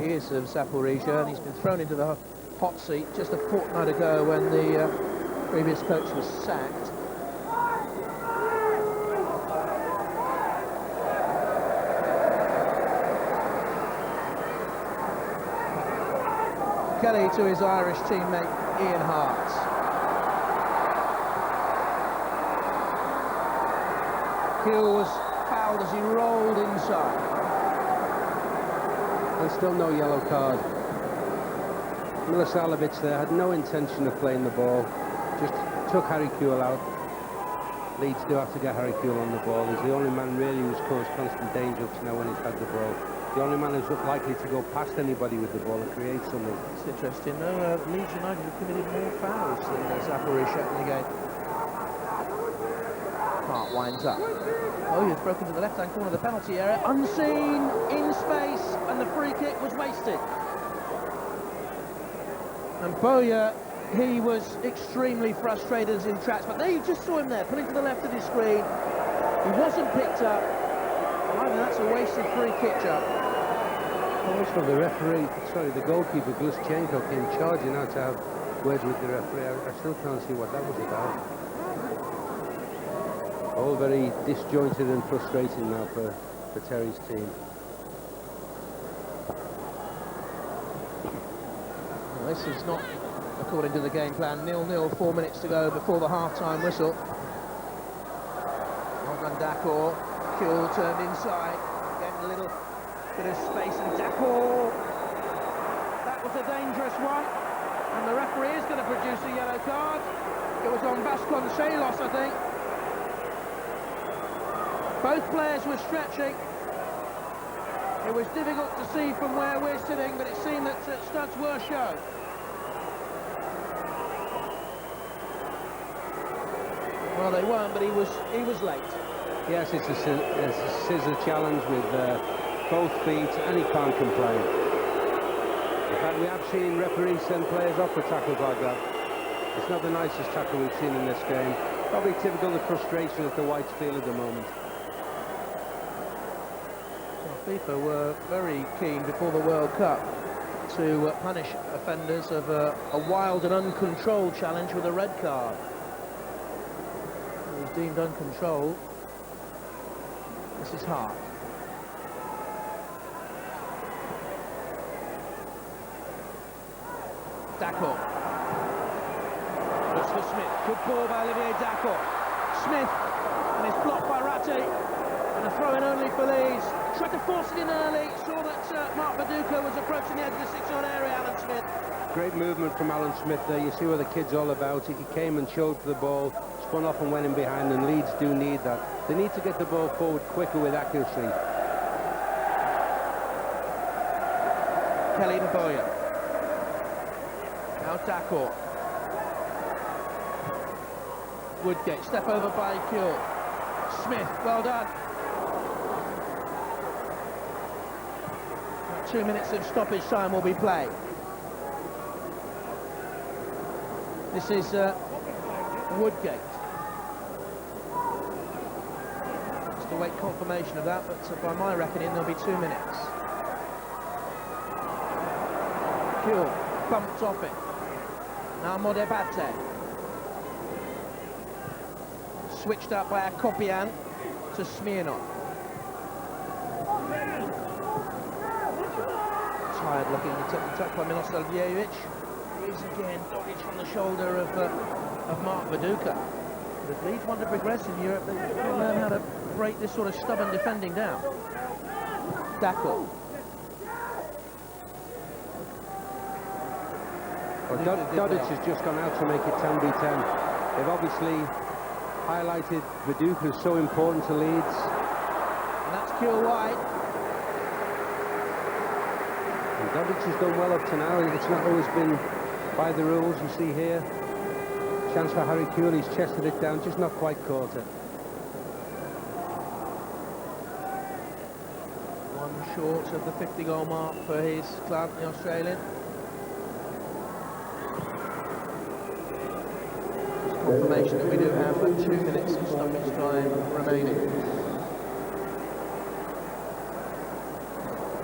He is of Zaporizhzhya, and he's been thrown into the hot seat just a fortnight ago when the previous coach was sacked. Kelly to his Irish teammate Ian Harte. Kewell was fouled as he rolled inside. And still no yellow card. Milosavijevic there had no intention of playing the ball, just took Harry Kewell out. Leeds do have to get Harry Kewell on the ball. He's the only man really who's caused constant danger up to now when he's had the ball. The only man who's likely to go past anybody with the ball and create something. It's interesting, though. Leeds United have committed more fouls than Zaporizhzhya in the game. Harte winds up. Bowyer's broken to the left-hand corner of the penalty area. Unseen, in space, and the free kick was wasted. And Bowyer, he was extremely frustrated as in tracks, but there you just saw him there, pulling to the left of his screen. He wasn't picked up. I mean, that's a wasted free kick, Joe. Also, the referee, sorry, the goalkeeper, Glushchenko, came charging out to have words with the referee. I still can't see what that was about. All very disjointed and frustrating now for Terry's team. Well, this is not according to the game plan. 0-0, 4 minutes to go before the half-time whistle. Okon Dacourt, Kewell turned inside, getting a little bit of space, and Dacourt. That was a dangerous one, and the referee is going to produce a yellow card. It was on Vasconcelos, I think. Both players were stretching. It was difficult to see from where we're sitting, but it seemed that studs were shown. Well, they weren't, but he was late. Yes, it's a scissor challenge with both feet, and he can't complain. In fact, we have seen referees send players off for tackles like that. It's not the nicest tackle we've seen in this game. Probably typical of the frustration that the Whites feel at the moment. Well, FIFA were very keen before the World Cup to punish offenders of a wild and uncontrolled challenge with a red card. It was deemed uncontrolled. This is Harte. Dacourt. Looks for Smith. Good ball by Olivier Dacourt. Smith, and it's blocked by Raty. And a throw-in only for Leeds. Tried to force it in early. Saw that Mark Viduka was approaching the edge of the 6-yard area, Alan Smith. Great movement from Alan Smith there. You see what the kid's all about. He came and showed for the ball, spun off and went in behind, and Leeds do need that. They need to get the ball forward quicker with accuracy. Kelly to Bowyer. Now Dacourt. Woodgate, step over by Kewell. Smith, well done. 2 minutes of stoppage time will be played. This is Woodgate. Just to wait confirmation of that, but by my reckoning there'll be 2 minutes. Kewell bumped off it. Now Modebadze. Switched up by Akopyan to Smirnov. Tired looking touch by Milosavijevic. Here's again Dodic on the shoulder of Mark Viduka. But if Leeds want to progress in Europe, they've got to learn how to break this sort of stubborn defending down. Dacourt. Well, Dodic has just gone out to make it 10v10. They've obviously highlighted Viduka is so important to Leeds. And that's Kewell wide. And Dodic has done well up to now. It's not always been by the rules. You see here, chance for Harry Kewell. He's chested it down, just not quite caught it. One short of the 50-goal mark for his club, the Australian. Confirmation that we do have 2 minutes of stoppage time remaining.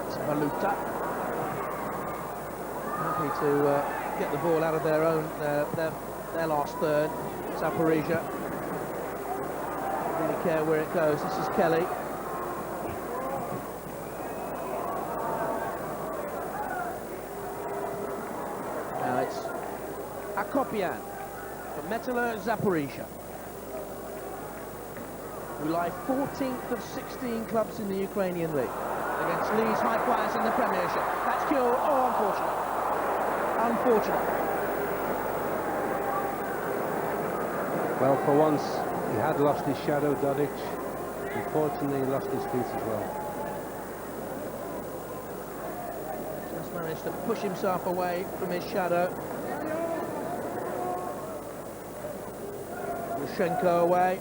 It's Valuta. Happy to get the ball out of their own, their last third. Zaporizhzhya. Don't really care where it goes. This is Kelly. Now it's Akopyan. Metalurg Zaporizhzhya, who lie 14th of 16 clubs in the Ukrainian league, against Leeds high flyers in the Premiership. That's Kewell. Oh, unfortunate. Well, for once, he had lost his shadow, Dodic. Unfortunately, he lost his feet as well. Just managed to push himself away from his shadow. Glushchenko away.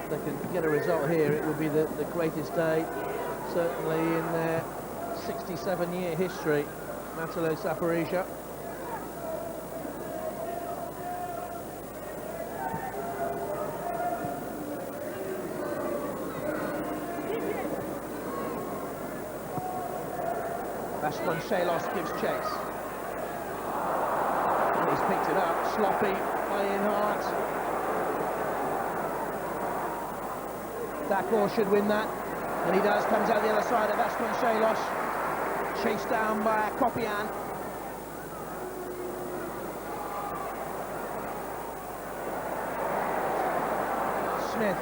If they can get a result here, it would be the greatest day, certainly in their 67-year history. Metalurg Zaporizhzhya. Vasconcelos gives chase. He's picked it up, sloppy by Harte. Dacourt should win that, and he does, comes out the other side of Vasconcelos, chased down by Akopyan. Smith.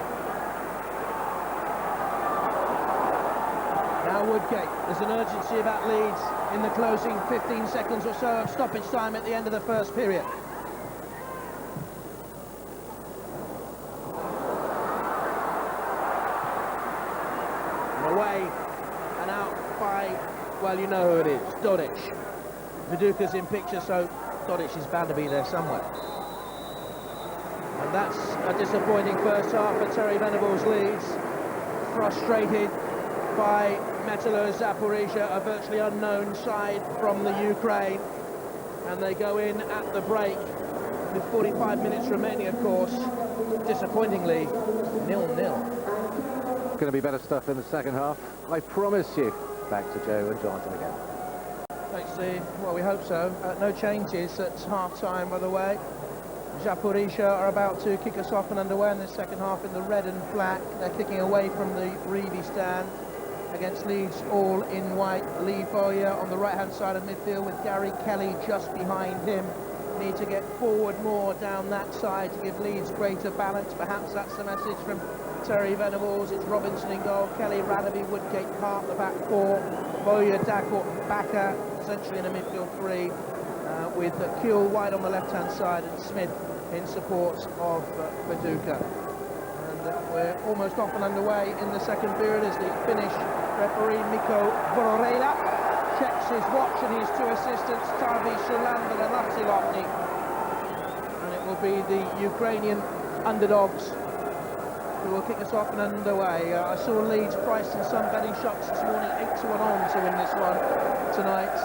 Now Woodgate. There's an urgency about Leeds in the closing 15 seconds or so of stoppage time at the end of the first period. And away and out by, well, you know who it is, Dodic. Viduka's in picture, so Dodic is bound to be there somewhere. And that's a disappointing first half for Terry Venables' Leeds. Frustrated by Metalurg Zaporizhzhya, a virtually unknown side from the Ukraine. And they go in at the break with 45 minutes remaining, of course. Disappointingly, 0-0. Going to be better stuff in the second half, I promise you. Back to Joe and Jonathan again. Thanks, Steve. Well, we hope so. No changes at half-time, by the way. Zaporizhzhya are about to kick us off and underway in the second half in the red and black. They're kicking away from the Radebe stand against Leeds, all in white. Lee Bowyer on the right-hand side of midfield with Gary Kelly just behind him. Need to get forward more down that side to give Leeds greater balance. Perhaps that's the message from Terry Venables. It's Robinson in goal, Kelly, Radebe, Woodgate, Harte, the back four, Bowyer, Dacourt, Bakke, essentially in a midfield three, with Kewell wide on the left-hand side and Smith in support of Viduka. And we're almost off and underway in the second period as the Finnish referee Mikko Vororela checks his watch and his two assistants, Tarvi Shulander and Artilovny. And it will be the Ukrainian underdogs who will kick us off and underway. I saw Leeds priced in some betting shops this morning 8-1 on to win this one tonight.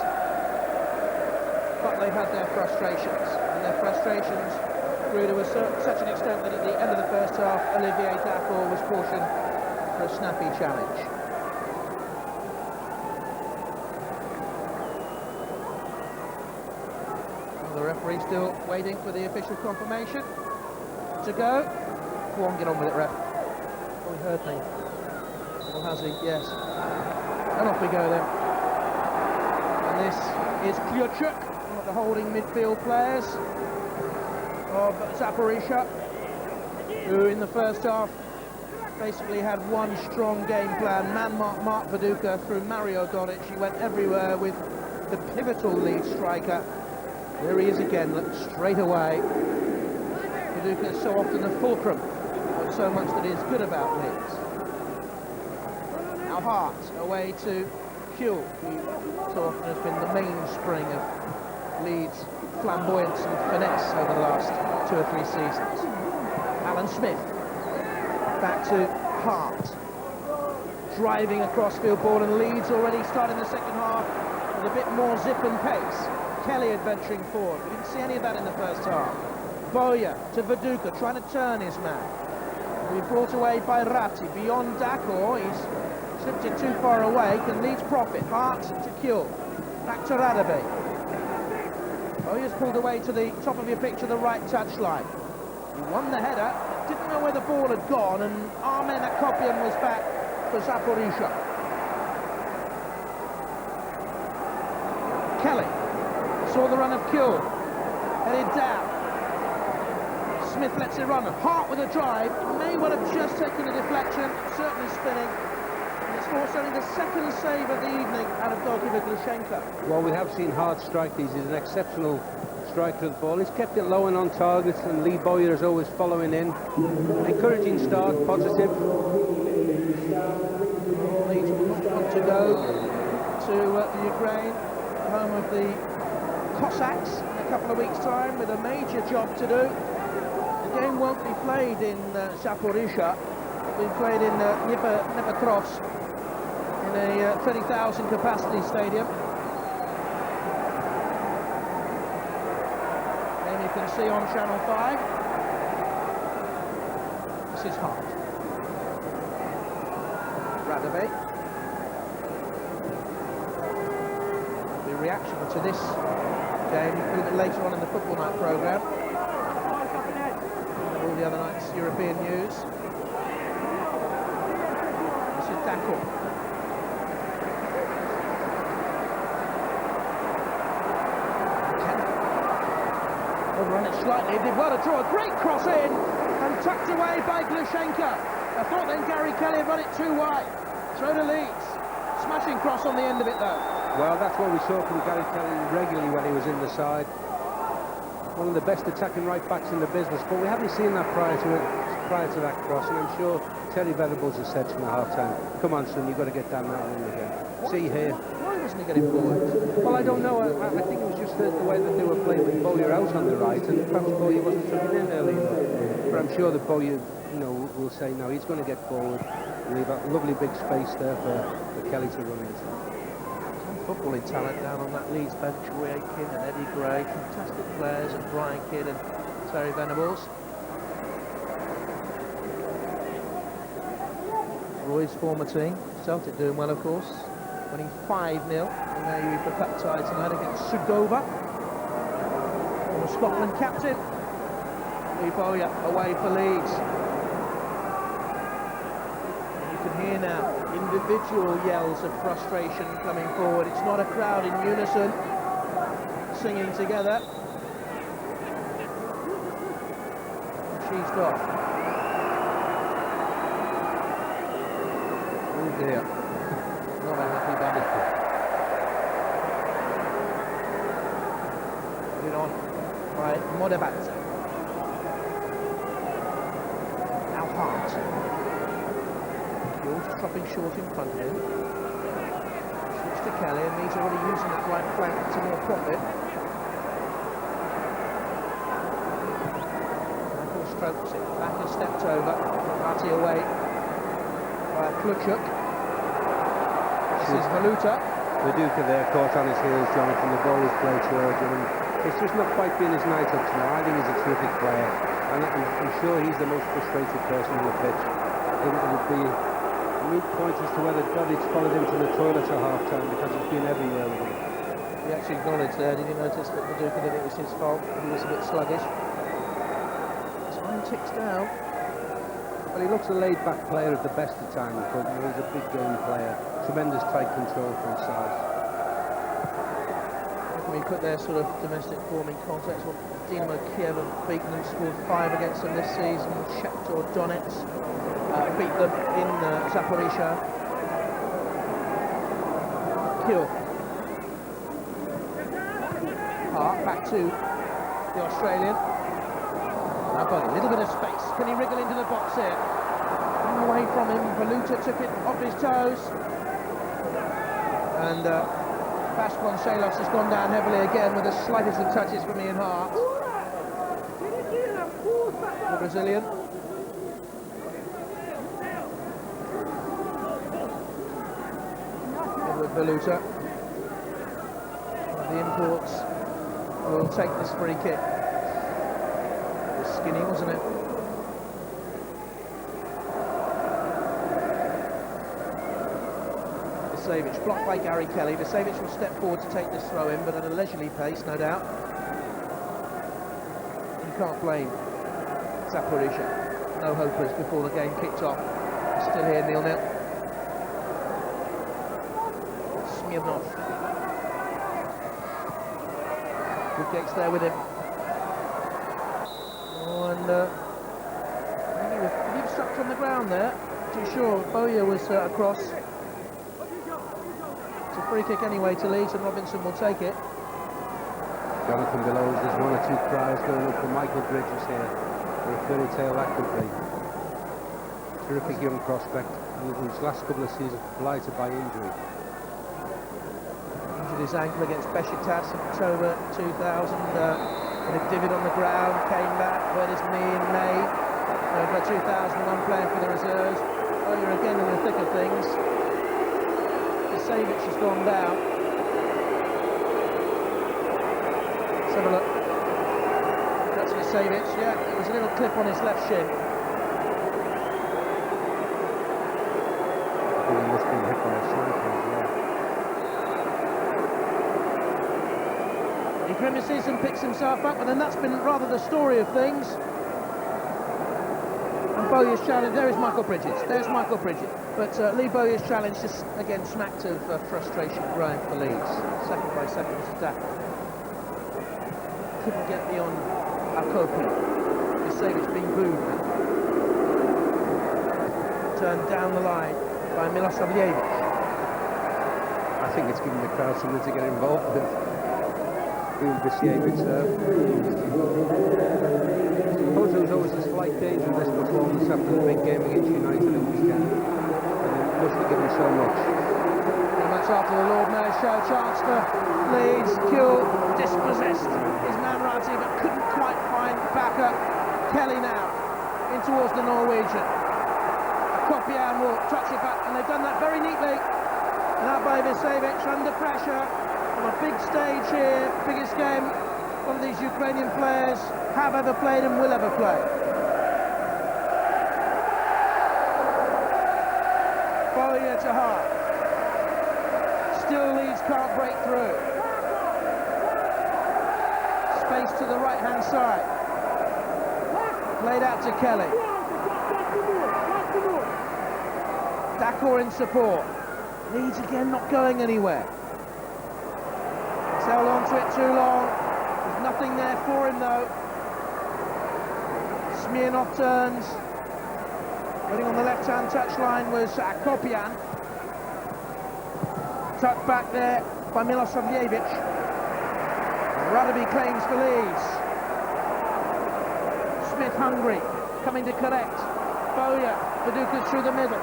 But they've had their frustrations, and their frustrations grew to such an extent that at the end of the first half, Olivier Dacourt was cautioned for a snappy challenge. The referee still waiting for the official confirmation to go. Go on, get on with it, ref. Oh, he heard me. Or has he? Yes. And off we go then. And this is Klyuchyk, one of the holding midfield players of Zaporizhzhya, who in the first half basically had one strong game plan. Man-mark Viduka through Mario Dodic. He went everywhere with the pivotal lead striker. There he is again, look, straight away. Viduka is so often the fulcrum of so much that is good about Leeds. Now Harte away to Kewell, who so often has been the mainspring of Leeds' flamboyance and finesse over the last 2 or 3 seasons. Alan Smith back to Harte, driving across field ball, and Leeds already starting the second half with a bit more zip and pace. Kelly adventuring forward. We didn't see any of that in the first half. Bowyer to Viduka, trying to turn his man. He's brought away by Raty. Beyond Dacourt, he's slipped it too far away. Can Leeds profit? Harte to Kewell. Back to Radebe. Bowyer's pulled away to the top of your picture, the right touchline. He won the header, didn't know where the ball had gone, and Armen Akopyan was back for Zaporizhzhya. Kelly saw the run of Kewell, headed down. Smith lets it run. Harte with a drive. May well have just taken a deflection, certainly spinning. And it's forced only the second save of the evening out of goalkeeper Glushchenko. Well, we have seen Harte strike these. He's an exceptional striker of the ball. He's kept it low and on target, and Lee Bowyer is always following in. Encouraging start, positive. Leeds will not want to go to the Ukraine, home of the Cossacks, in a couple of weeks' time, with a major job to do. The game won't be played in Zaporizhzhya. It'll be played in Dnipropetrovsk in a 30,000 capacity stadium. And you can see on Channel 5. This is Harte. Radebe. The reaction to this game a little bit later on in the Football Night programme. All the other night's European news. This is Dacourt. Overrun it slightly, did well to draw a great cross in and tucked away by Glushchenko. I thought then Gary Kelly had run it too wide. Throw to Leeds. Smashing cross on the end of it though. Well, that's what we saw from Gary Kelly regularly when he was in the side. One of the best attacking right backs in the business, but we haven't seen that prior to that cross, and I'm sure Terry Venables has said from the half-time, come on son, you've got to get down that lane again. See here. Why wasn't he getting forward? Well, I don't know. I think it was just the way that they were playing with Bowyer out on the right, and perhaps Bowyer wasn't tucking in early enough. But I'm sure the Bowyer, will say no, he's going to get forward, leave a lovely big space there for Kelly to run into. Some footballing talent down on that Leeds bench, Roy Aitken and Eddie Gray, fantastic players, and Brian Kidd and Terry Venables. Roy's former team, Celtic doing well, of course, winning 5-0 in their Uefa Cup tie tonight against Sudova. Former Scotland captain, Lee Bowyer away for Leeds. And you can hear now individual yells of frustration coming forward. It's not a crowd in unison singing together. She's off. Oh dear, not a happy bunny. Put it on by Modebadze. Now Harte. Kewell dropping short in front of him. Switch to Kelly, and he's already using that right flank to more profit. Michael strokes it, back and stepped over. Raty away by Klyuchyk. This is Valuta. Viduka there, caught on his heels, Jonathan. The ball was played towards him, and it's just not quite been his night up to now. I think he's a terrific player, and I'm sure he's the most frustrated person on the pitch. It would be a moot point as to whether Dodic followed him to the toilet at half-time, because he's been everywhere with him. He actually acknowledged there, did you notice that Viduka that it was his fault? He was a bit sluggish. Time ticks down. Well, he looks a laid-back player at the best of times, but he's a big game player. Tremendous tight control for his size. When we put their sort of domestic form in context, well, Dynamo Kiev have beaten them, scored 5 against them this season. Shakhtar Donetsk beat them in Zaporizhzhya. Kewell. Harte back to the Australian. Now Bakke, a little bit of space. Can he wriggle into the box here? Away from him, Valuta took it off his toes. And Vasconcelos has gone down heavily again with the slightest of touches from Ian Harte. The Brazilian. With Valuta. One of the imports will take this free kick. It was skinny, wasn't it? Visevic blocked by Gary Kelly. Visevic will step forward to take this throw in, but at a leisurely pace, no doubt. You can't blame Zaporizhzhya. No hopers before the game kicked off. Still here, 0-0. Smirnov. Woodgate's there with him. Oh, and he was stuck on the ground there. Too sure. Bowyer was across. It's a free kick anyway to Leeds, and Robinson will take it. Jonathan below, there's 1 or 2 cries going up for Michael Bridges here. For a fairy tale that could be. Terrific young prospect, whose last couple of seasons blighted by injury. Injured his ankle against Besiktas in October 2000. Had a divot on the ground, came back, hurt his knee in May. For 2001 playing for the reserves. Oh, you're again in the thick of things. Visevic has gone down. Let's have a look. That's Visevic, yeah. There was a little clip on his left shin. I think he must have been hit by a sniper as well. He grimaces and picks himself up, and then that's been rather the story of things. And Bowyer's challenge, there is Michael Bridges. There's Michael Bridges. But Lee Bowyer's challenge just again smacked of frustration growing for Leeds. Second by second was Dacourt. Couldn't get beyond Akopyan. Visevic being booed now. Turned down the line by Milosavijevic. I think it's given the crowd something to get involved with. Visevic there. I suppose there was always a slight danger in this performance after the big game against United in the weekend. And it must have given so much. And that's after the Lord Mayor's show. Chance for Leeds. Kewell dispossessed his man Raty, but couldn't quite find Bakke. Kelly now in towards the Norwegian. Akopyan will touch it back, and they've done that very neatly. Now by Visevic, under pressure, on a big stage here, biggest game one of these Ukrainian players have ever played and will ever play. Bowyer to Harte. Still Leeds can't break through. Space to the right-hand side. Played out to Kelly. Dacourt in support. Leeds again not going anywhere. He's held on to it too long. There's nothing there for him though. Smirnov turns. Running on the left-hand touchline was Akopyan. Tucked back there by Milosavijevic. Radebe claims for Leeds. Smith hungry, coming to collect. Bowyer, Viduka through the middle.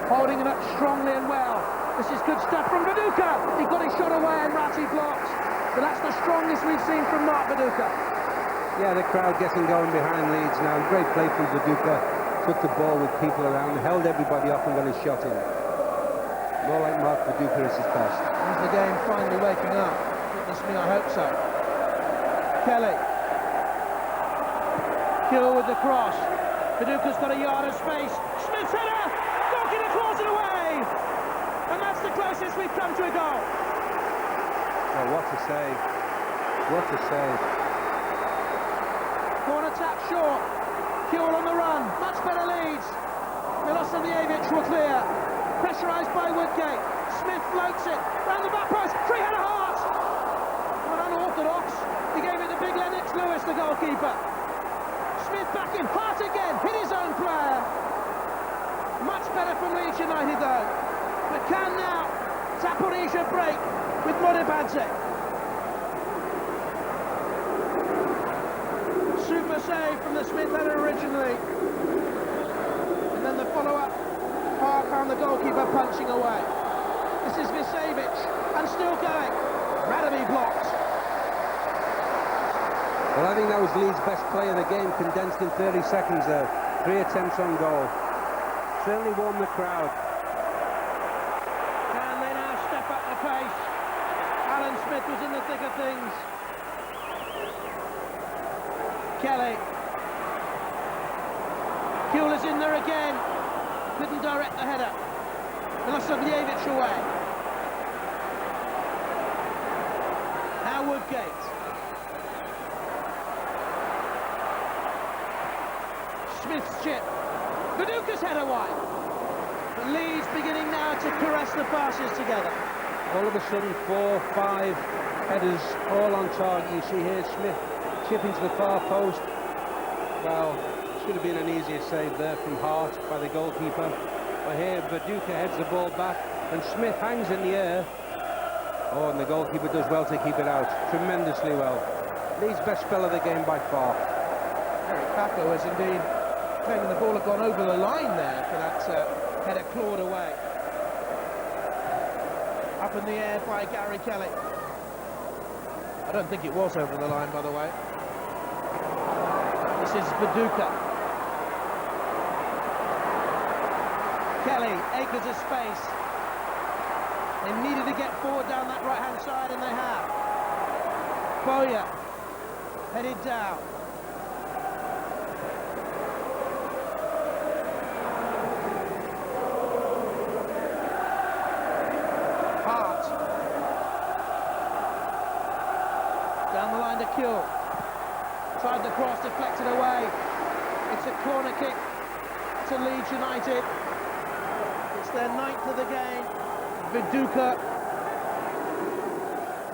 Holding it up strongly and well. This is good stuff from Viduka. He got his shot away and Raty blocked. But that's the strongest we've seen from Viduka. Yeah, the crowd getting going behind Leeds now. Great play from Viduka. Took the ball with people around, held everybody off and got his shot in. More like Viduka is his best. Is the game finally waking up? Goodness me, I hope so. Kelly. Kewell with the cross. Viduka's got a yard of space. Smith's header! Goalkeeper claws it away! And that's the closest we've come to a goal. Oh, what a save. What a save. Corner tap short. Kewell on the run. Much better Leeds. Milosavijevic will clear. Pressurised by Woodgate. Smith floats it. Round the back post. Free header Harte. Not unorthodox. He gave it to big Lennox Lewis, the goalkeeper. Smith back in. Harte again. Hit his own player. Much better from Leeds United though. But can now Zaporizhzhya break with Modebadze. Super save from the Smith header originally. And then the follow-up. Harte found the goalkeeper punching away. This is Visevic, and still going. Radebe blocked. Well, I think that was Leeds' best play of the game, condensed in 30 seconds there. 3 attempts on goal. Certainly warmed the crowd. Can they now step up the pace? Alan Smith was in the thick of things. Kelly. Kewell is in there again. Couldn't direct the header. Milosavijevic away. Now Woodgate. Smith's chip. Viduka's header wide. But Leeds beginning now to caress the passes together. All of a sudden, 4, 5 headers all on target. You see here Smith chipping to the far post. Well, should have been an easier save there from Harte by the goalkeeper. But here Viduka heads the ball back and Smith hangs in the air. Oh, and the goalkeeper does well to keep it out. Tremendously well. Leeds' best spell of the game by far. Bakke was indeed claiming the ball had gone over the line there for that header clawed away. Up in the air by Gary Kelly. I don't think it was over the line, by the way. This is Viduka. Kelly, acres of space. They needed to get forward down that right-hand side, and they have. Bowyer, headed down. Harte. Down the line to Kewell. Tried the cross, deflected away. It's a corner kick to Leeds United. It's their 9th of the game. Viduka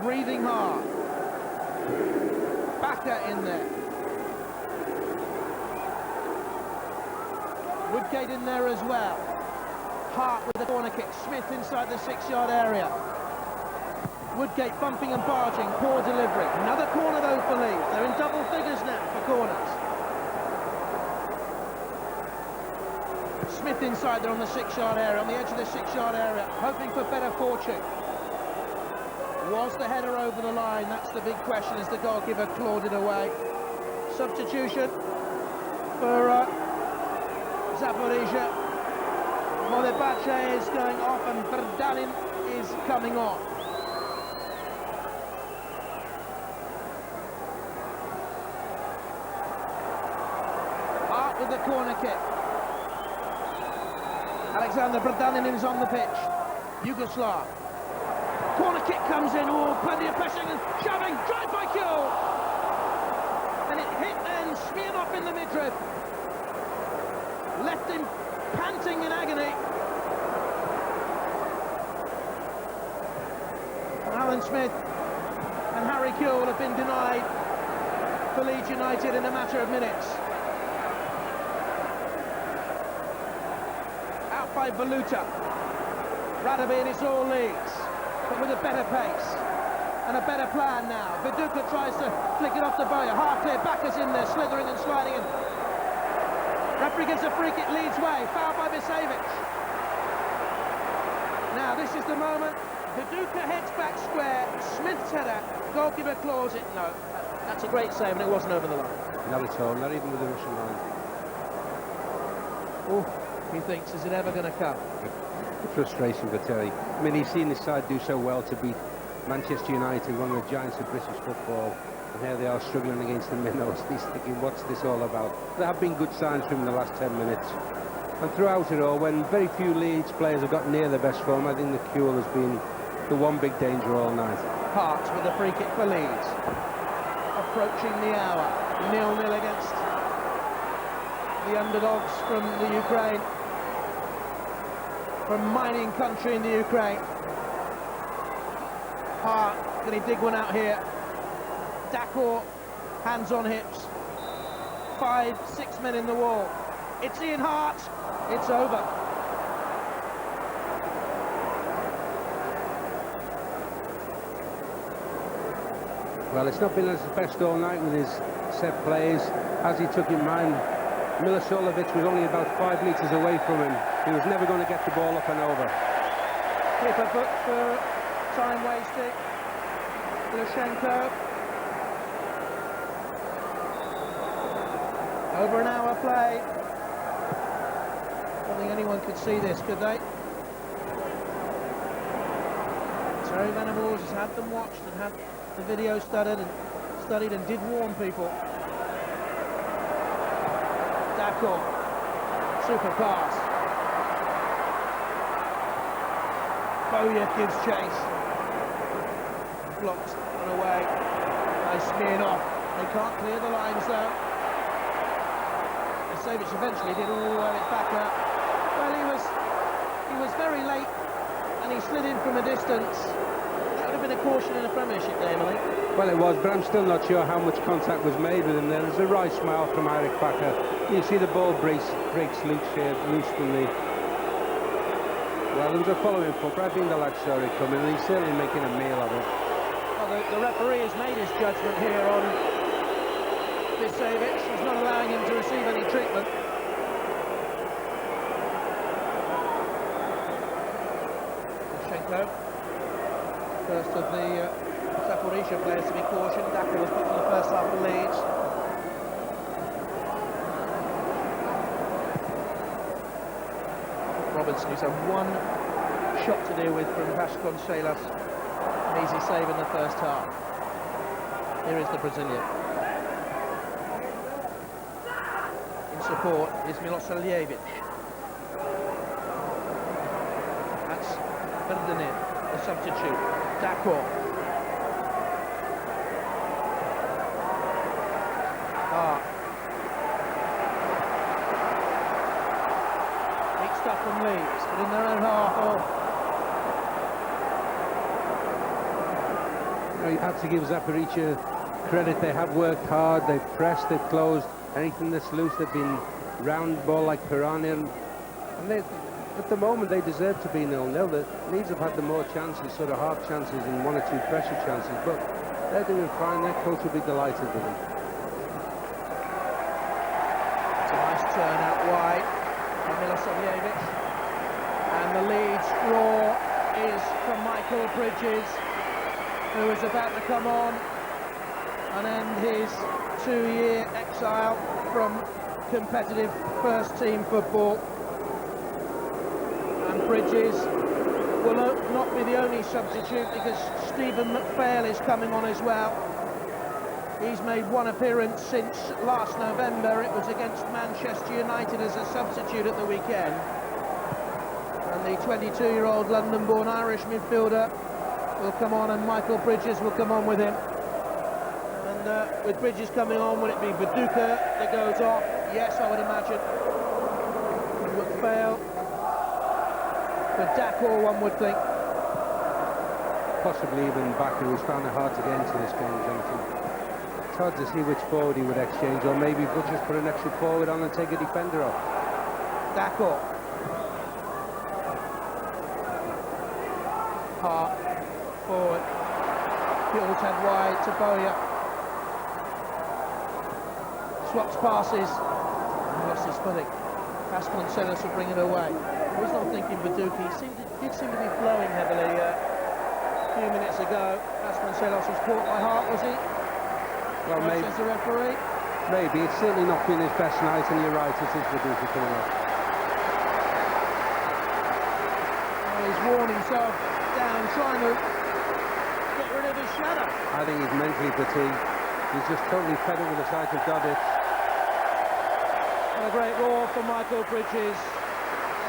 breathing hard. Bakke in there. Woodgate in there as well. Harte with the corner kick. Smith inside the 6-yard area. Woodgate bumping and barging, poor delivery. Another corner though for Leeds. They're in double figures now for corners. Smith inside there on the 6-yard area, on the edge of the 6-yard area, hoping for better fortune. Was the header over the line? That's the big question as the goalkeeper clawed it away. Substitution for Zaporizhzhya. Modebadze is going off and Brdalin is coming on. Harte with the corner kick. Alexander Brdalin is on the pitch. Yugoslav. Corner kick comes in. Oh, plenty of pressing and shoving. Drive by Kewell. And it hit then Smirnov in the midriff. Left him panting in agony. Alan Smith and Harry Kewell have been denied for Leeds United in a matter of minutes. Out by Valuta. Radebe, and it's all Leeds, but with a better pace and a better plan now. Viduka tries to flick it off to Bowyer. Harte, Bakke's in there, slithering and sliding in. Referee gives a free kick Leeds way, fouled by Visevic. Now this is the moment. Viduka heads back square, Smith's header, goalkeeper claws it. No, that's a great save and it wasn't over the line. Not at all, not even with the Russian line. Oh, he thinks, is it ever going to come? The frustration for Terry. I mean, he's seen his side do so well to beat Manchester United, one of the giants of British football, and here they are struggling against the minnows. He's thinking, what's this all about? There have been good signs from him in the last 10 minutes. And throughout it all, when very few Leeds players have got near their best form, I think that Kewell has been the one big danger all night. Harte with a free kick for Leeds. Approaching the hour. 0-0 against the underdogs from the Ukraine. From mining country in the Ukraine. Harte, can he dig one out here? Dacourt, hands on hips. 5-6 men in the wall. It's Ian Harte. It's over. Well, it's not been his best all night with his set plays. As he took in mind, Milosavijevic was only about 5 metres away from him. He was never going to get the ball up and over. Clipper booked for time wasted. Glushchenko. Over an hour play. I don't think anyone could see this, could they? Terry Venables has had them watched and had the video studied and did warn people. Dacourt, super pass. Bowyer gives chase. Blocked and away by Smirnov. They can't clear the lines though. Visevic eventually did all it back up. Well, he was very late and he slid in from a distance. That would have been a caution in a Premiership game, I think. Well, it was, but I'm still not sure how much contact was made with him there. There's a wry smile from Eric Bakke. You see the ball breaks loose here, loose from the... Well, there was a following foot, but I think the lad saw it coming, and he's certainly making a meal of it. Well, the referee has made his judgment here on Visevic. He's not allowing him to receive any treatment. Glushchenko, first of the Zaporizhzhya players to be cautioned. Dacourt was put for the first half for Leeds. Robinson, who's had one shot to deal with from Vasconcelos. An easy save in the first half. Here is the Brazilian. In support is Milosavijevic. That's Ferdinand, the substitute. Dacourt. Neat stuff from Leeds, but in their own half. You have to give Zaporizhzhya credit. They have worked hard, they've pressed, they've closed. Anything that's loose, they've been round ball like piranha. And they, at the moment, they deserve to be 0-0. The Leeds have had the more chances, sort of half chances and 1 or 2 pressure chances, but they're doing fine. Their coach will be delighted with them. It's a nice turn out wide by Milosavijevic. And the Leeds draw is from Michael Bridges, who is about to come on and end his 2-year exile from competitive first-team football. And Bridges will not be the only substitute, because Stephen McPhail is coming on as well. He's made one appearance since last November. It was against Manchester United as a substitute at the weekend. And the 22-year-old London-born Irish midfielder will come on, and Michael Bridges will come on with him. And with Bridges coming on, will it be Viduka that goes off? Yes, I would imagine. McPhail. For Dacourt, one would think. Possibly even Bakke, who's found it hard to get into this game, Jonathan. It's hard to see which forward he would exchange, or maybe Butcher's put an extra forward on and take a defender off. Dacourt. Harte. Forward. Kewell's head wide to Bowyer. Swaps passes. Lost his footing. Vasconcelos will bring it away. I was not thinking Viduka. He did seem to be flowing heavily a few minutes ago. Vasconcelos was caught by Harte, was he? Well, maybe. Says the referee. Maybe. It's certainly not been his best night, and you're right, it is Viduka coming off. Well, he's worn himself down, trying to get rid of his shadow. I think he's mentally fatigued. He's just totally fed up with the sight of Dodic. And a great roar for Michael Bridges.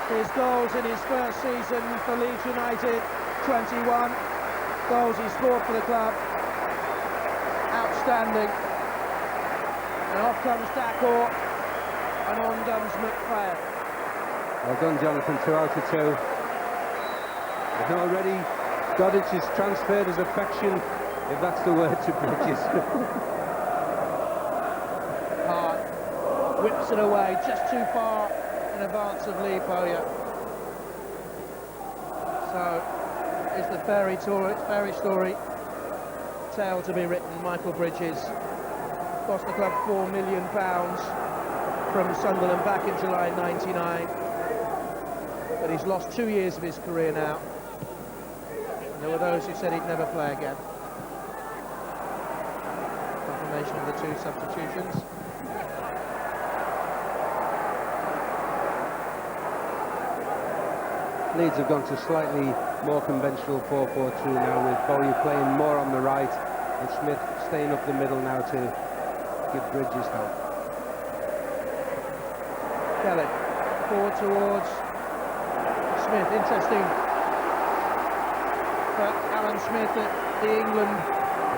His goals in his first season for Leeds United, 21 goals he scored for the club. Outstanding. And off comes Dacourt, and on comes McPhail. Well done, Jonathan, 2 out of 2. And already Dodic has transferred his affection, if that's the word, to Bridges. Harte whips it away, just too far in advance of Lee Bowyer. So, is the fairy story tale to be written. Michael Bridges cost the club £4 million from Sunderland back in July '99, but he's lost 2 years of his career now. And there were those who said he'd never play again. Confirmation of the 2 substitutions. Leeds have gone to slightly more conventional 4-4-2 now, with Bowyer playing more on the right and Smith staying up the middle now to give Bridges help. Kelly forward towards Smith. Interesting for Alan Smith that the England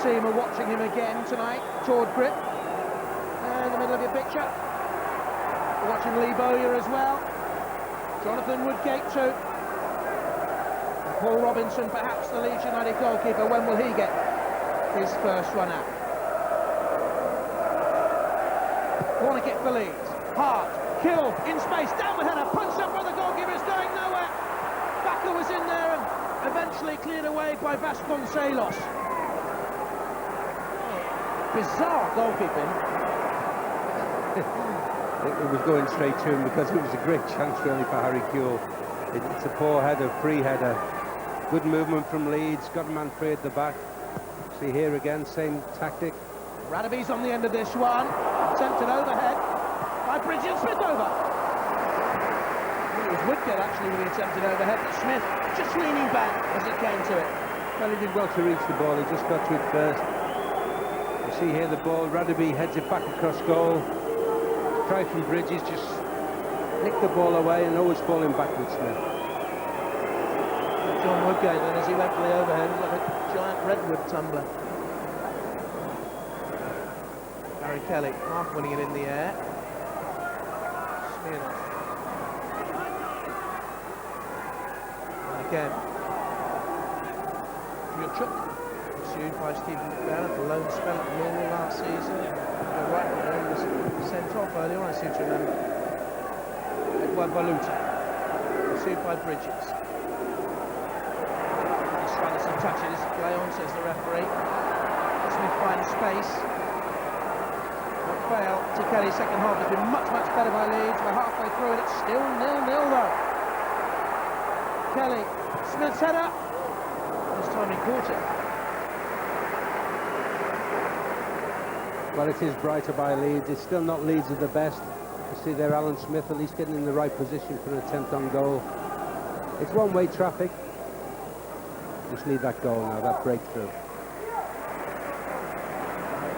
team are watching him again tonight. Toward grip. And the middle of your picture. We're watching Lee Bowyer as well. Jonathan Woodgate too. Paul Robinson, perhaps the Leeds United goalkeeper. When will he get his first run out? Corner kick for Leeds. Harte, Kewell, in space, down the header, punched up by the goalkeeper, it's going nowhere. Bakke was in there and eventually cleared away by Vasconcelos. Oh, bizarre goalkeeping. It was going straight to him because it was a great chance really for Harry Kewell. It's a poor header, free header. Good movement from Leeds, got a man free at the back. See here again, same tactic. Radebe's on the end of this one. Attempted overhead by Bridges, Smith over. It was Woodgate actually with the attempted overhead, but Smith just leaning back as it came to it. Well, he did well to reach the ball, he just got to it first. You see here the ball, Radebe heads it back across goal. Try from Bridges, just nick the ball away and always falling back with Smith. John Woodgate then, as he went for the overhead, was like a giant redwood tumbler. Harry Kelly half winning it in the air. Smirnov. And again. Klyuchyk, pursued by Stephen McPhail at the lone spell at Millwall last season. The right one was sent off earlier on, I seem to remember. Valuta, pursued by Bridges. He's trying to some touches. Play on, says the referee. Smith finds space. McPhail to Kelly. Second half has been much better by Leeds. We're halfway through it. It's still 0-0 though. Kelly, Smith's header. This time he caught it. Well, it is brighter by Leeds. It's still not Leeds at the best. You see there Alan Smith at least getting in the right position for an attempt on goal. It's one-way traffic. Just need that goal now, that breakthrough.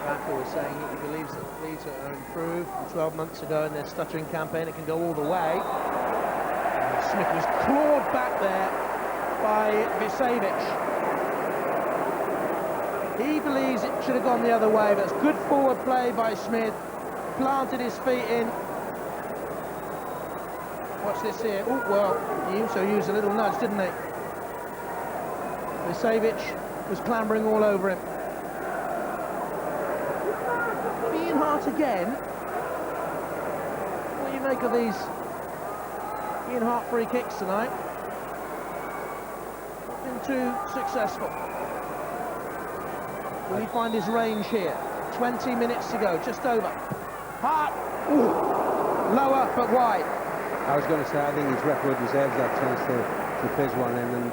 Bakke was saying he believes that Leeds are improved from 12 months ago in their stuttering campaign. It can go all the way. Smith was clawed back there by Visevic. He believes it should have gone the other way, but it's good forward play by Smith. Planted his feet in. Watch this here. Oh, well, he also used a little nudge, didn't he? Visevic was clambering all over him. Ian Harte again. What do you make of these Ian Harte free kicks tonight? Not been too successful. Will he find his range here? 20 minutes to go, just over. Harte! Ooh. Lower but wide. I was going to say, I think his record deserves that chance to fizz one in, and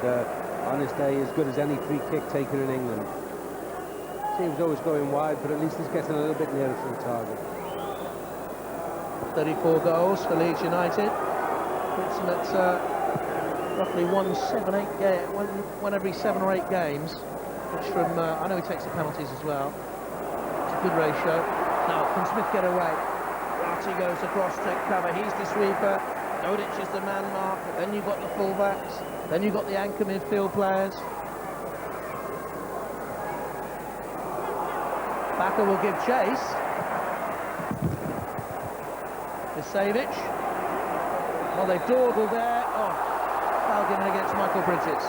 on his day, as good as any free kick taker in England. Seems always going wide, but at least he's getting a little bit nearer to the target. 34 goals for Leeds United. Puts him at roughly one every 7 or 8 games. Which from, I know he takes the penalties as well. It's a good ratio. Now, can Smith get away? Raty goes across to cover. He's the sweeper. Dodic is the man marker. Then you've got the fullbacks. Then you've got the anchor midfield players. Bakke will give chase. Visevic. Well, they've dawdled there. Oh, foul given against Michael Bridges.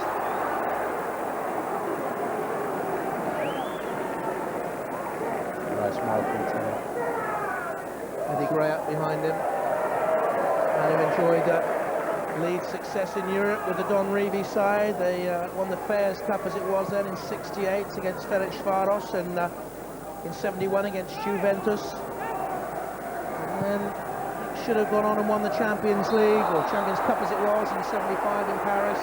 Nice Malcolm too. Eddie Gray up behind him. And who enjoyed Leeds' success in Europe with the Don Revie side. They won the Fairs Cup as it was then in '68 against Ferencvaros and in '71 against Juventus. And then it should have gone on and won the Champions League, or Champions Cup as it was, in '75 in Paris.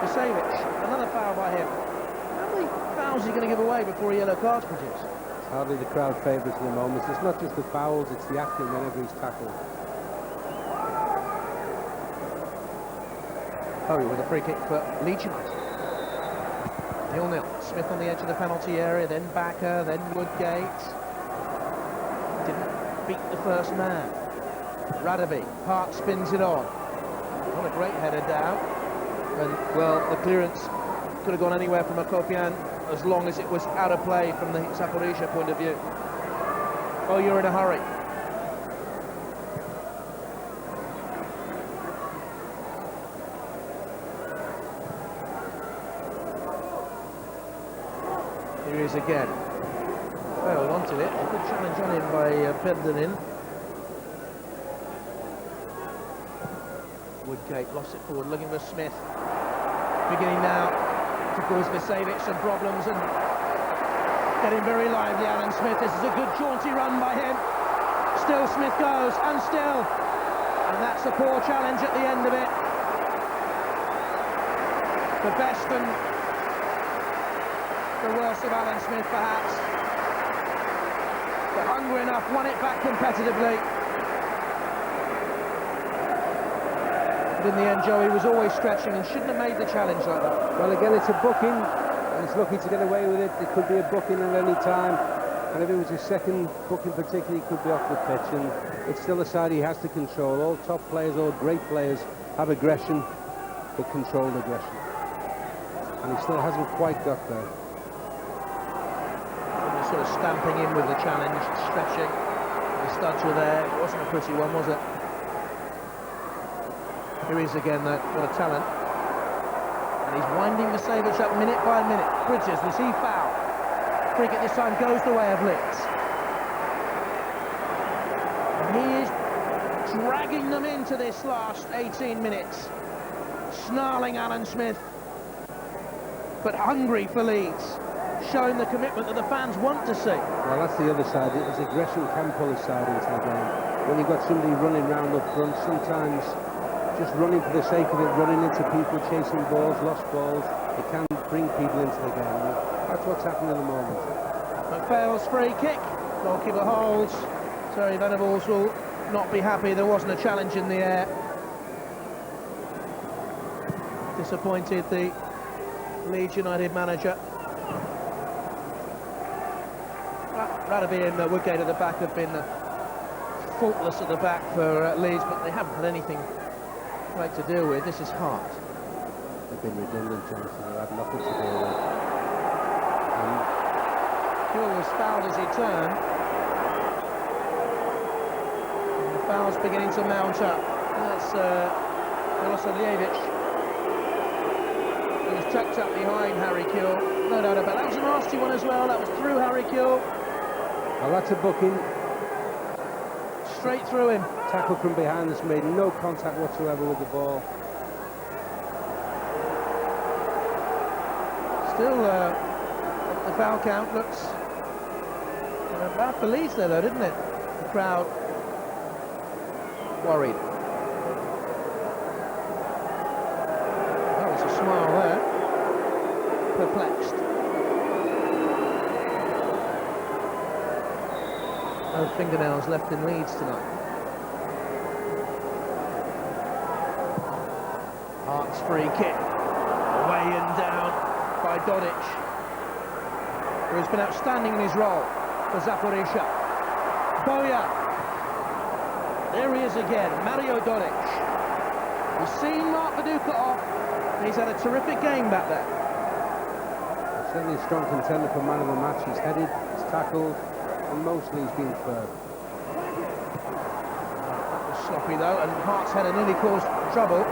Visevic, another foul by him. How many fouls is he going to give away before a yellow card's produced? It's hardly the crowd favourites at the moment. It's not just the fouls, it's the acting whenever he's tackled. Bowyer with a free kick for Leeds United. 0-0. Smith on the edge of the penalty area, then Bakke, then Woodgate. Didn't beat the first man. Radebe, Harte spins it on. Not a great header down. And, well, the clearance could have gone anywhere from Akopyan as long as it was out of play from the Zaporizhzhya point of view. Oh, you're in a hurry. Here he is again. Well, wanted it. A good challenge on him by Pendenin. Woodgate lost it forward, looking for Smith. Beginning now to cause Visevic some problems and getting very lively, Alan Smith. This is a good jaunty run by him. Still Smith goes, and still. And that's a poor challenge at the end of it. The best and the worst of Alan Smith, perhaps. But hungry enough, won it back competitively. But in the end, Joey was always stretching and shouldn't have made the challenge like that. Well, again, it's a booking, and he's lucky to get away with it. It could be a booking at any time, and if it was his second booking particularly, he could be off the pitch, and it's still a side he has to control. All top players, all great players have aggression, but controlled aggression. And he still hasn't quite got there. Sort of stamping in with the challenge, stretching. The studs were there. It wasn't a pretty one, was it? Here he is again, though. What a talent. And he's winding Visevic up minute by minute. Bridges, was he fouled? Free kick this time goes the way of Leeds. And he is dragging them into this last 18 minutes. Snarling Alan Smith, but hungry for Leeds. Showing the commitment that the fans want to see. Well, that's the other side. His aggression can pull his side into the game. When you've got somebody running round up front, sometimes just running for the sake of it, running into people, chasing balls, lost balls, it can bring people into the game. That's what's happening at the moment. McPhail's free kick. Goalkeeper holds. Terry Venables will not be happy there wasn't a challenge in the air. Disappointed the Leeds United manager. Radebe and Woodgate at the back have been faultless at the back for Leeds, but they haven't had anything great to deal with. This is Harte. They've been redundant, Johnson. They've had nothing to deal with. Kewell was fouled as he turned. And the foul's beginning to mount up. That's Milosavijevic. He was tucked up behind Harry Kewell. No doubt about that. That was a nasty one as well. That was through Harry Kewell. Well, that's a booking. Straight through him. Tackle from behind that's made no contact whatsoever with the ball. Still, the foul count looks bad for Leeds there, though, didn't it? The crowd worried. That was a smile there. Perplexed. No fingernails left in Leeds tonight. Harte's free kick. Weighing down by Dodic, who has been outstanding in his role for Zaporizhzhya. Bowyer. There he is again, Mario Dodic. We've seen Viduka off, and he's had a terrific game back there. Certainly a strong contender for man of the match. He's headed, he's tackled, and mostly he's been fair. That was sloppy though, and Harte's header nearly caused trouble.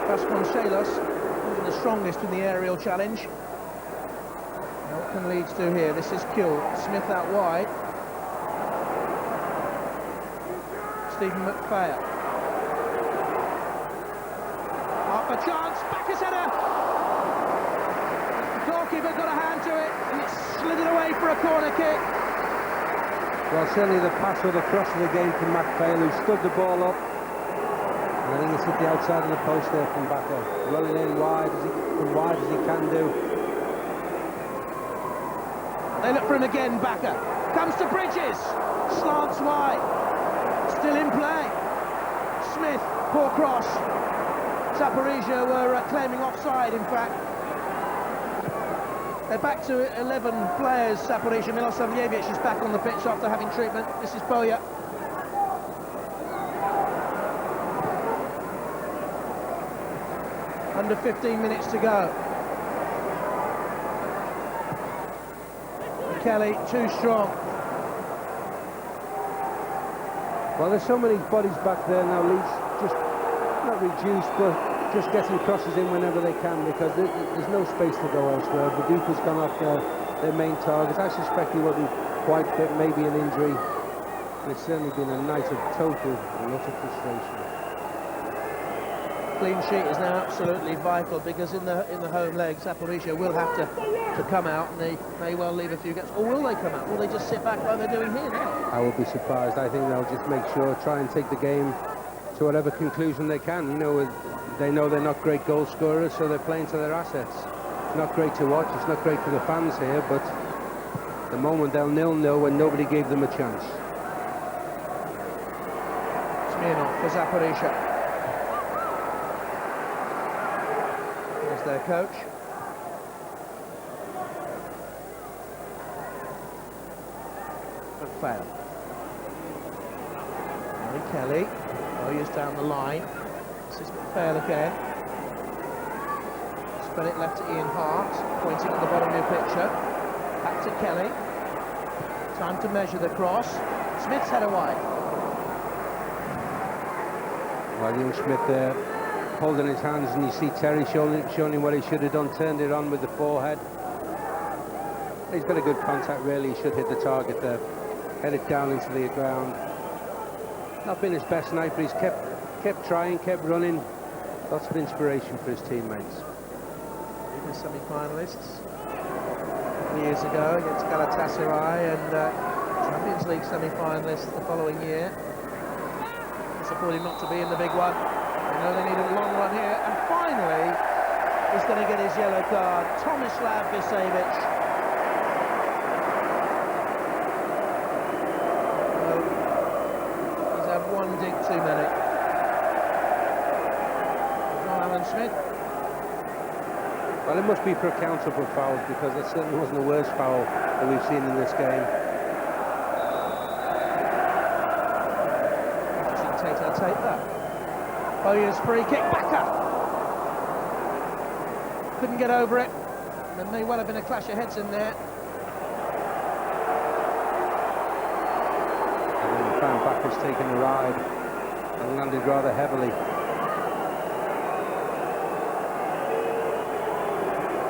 Vasconcelos wasn't the strongest in the aerial challenge. Now what can Leeds do here? This is Kewell. Smith out wide. Stephen McPhail. Half a chance. Bakke's header. The goalkeeper got a hand to it, and it slid it away for a corner kick. Well, certainly the pass or the cross of the game from McPhail, who stood the ball up. And I think it's hit the outside of the post there from Bakke. Rolling in wide as he can do. They look for him again, Bakke. Comes to Bridges. Slants wide. Still in play. Smith, poor cross. Zaporizhzhya were claiming offside, in fact. They're back to 11 players, Zaporizhzhya. Milosavijevic is back on the pitch after having treatment. This is Bowyer. Under 15 minutes to go. Kelly, too strong. Well, there's so many bodies back there now. Leeds just not reduced, but just getting crosses in whenever they can, because there's no space to go elsewhere. Viduka's gone off their main target. I suspect he wasn't quite fit, maybe an injury. It's certainly been a night of total and utter frustration. Clean sheet is now absolutely vital, because in the home leg, Zaporizhzhya will have to come out, and they may well leave a few gaps. Or will they come out? Will they just sit back like they're doing here now? I would be surprised. I think they'll just make sure, try and take the game to whatever conclusion they can. You know, they know they're not great goal scorers, so they're playing to their assets. It's not great to watch, it's not great for the fans here, but the moment they'll 0-0 when nobody gave them a chance. Smirnov for Zaporizhzhya. There's their coach. McPhail. Harry Kelly. Bowyer's down the line. This is McPhail again. Spread it left to Ian Harte, pointing at the bottom of your picture. Back to Kelly. Time to measure the cross. Smith's header wide. Well, young Smith there holding his hands, and you see Terry showing him what he should have done, turned it on with the forehead. He's got a good contact, really. He should hit the target there. Head it down into the ground. Not been his best night, but he's kept trying, kept running. Lots of inspiration for his teammates. Even semi-finalists years ago against Galatasaray, and Champions League semi-finalists the following year. Disappointing not to be in the big one. They know they need a long one here, and finally he's going to get his yellow card. Tomislav Visevic. Smith. Well, it must be for accountable fouls, because that certainly wasn't the worst foul that we've seen in this game. I'll take that. Bowyer's free kick, Bakke. Couldn't get over it. There may well have been a clash of heads in there. And then we found Bakke's taken the ride and landed rather heavily.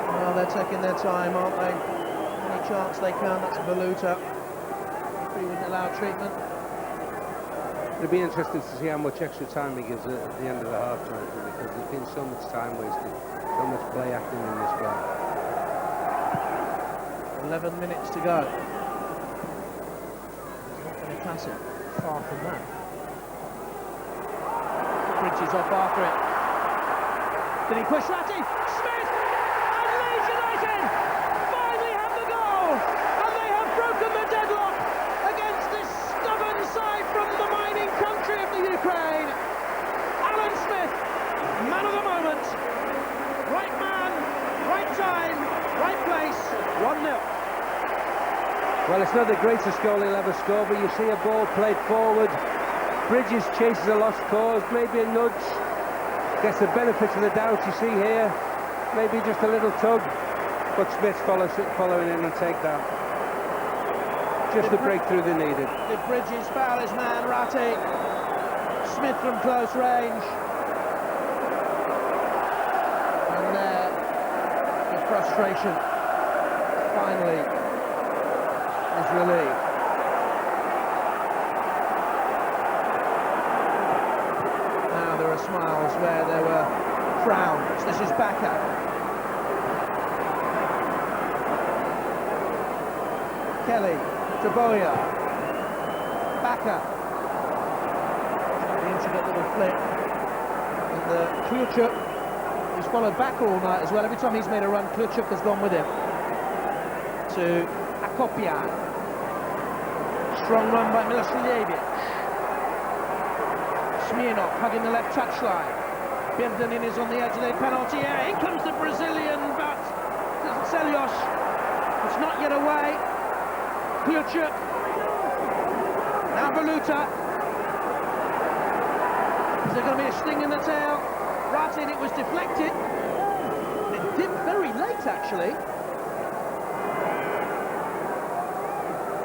Well, they're taking their time, aren't they? Any chance they can. That's Valuta. He wouldn't allow treatment. It'll be interesting to see how much extra time he gives at the end of the half-time, because there's been so much time wasted, so much play acting in this game. 11 minutes to go. He's not going to class it. Far from that. Bridges off after it. Did he push Raty? Smith! And Leeds United finally have the goal! And they have broken the deadlock against this stubborn side from the mining country of the Ukraine. Alan Smith, man of the moment. Right man, right time, right place. 1-0. Well, it's not the greatest goal he'll ever score, but you see a ball played forward. Bridges chases a lost cause, maybe a nudge. Gets the benefit of the doubt, you see here. Maybe just a little tug. But Smith's following in and take that. Just the breakthrough they needed. Did Bridges foul his man, Raty? Smith from close range. And there, the frustration finally is relieved. Now there are smiles where there were frowns. This is Bakke. Kelly to Bowyer. Bakke. The intricate little flip. And Klyuchyk, who's followed Bakke all night as well. Every time he's made a run, Klyuchyk has gone with him. To Akopyan. Strong run by Milosavijevic. Smirnov hugging the left touchline. Biemdinin is on the edge of the penalty area. In comes the Brazilian, but Vasconcelos. It's not yet away. Kewell. Now Valuta. Is there going to be a sting in the tail? Raty, and it was deflected. It did very late, actually.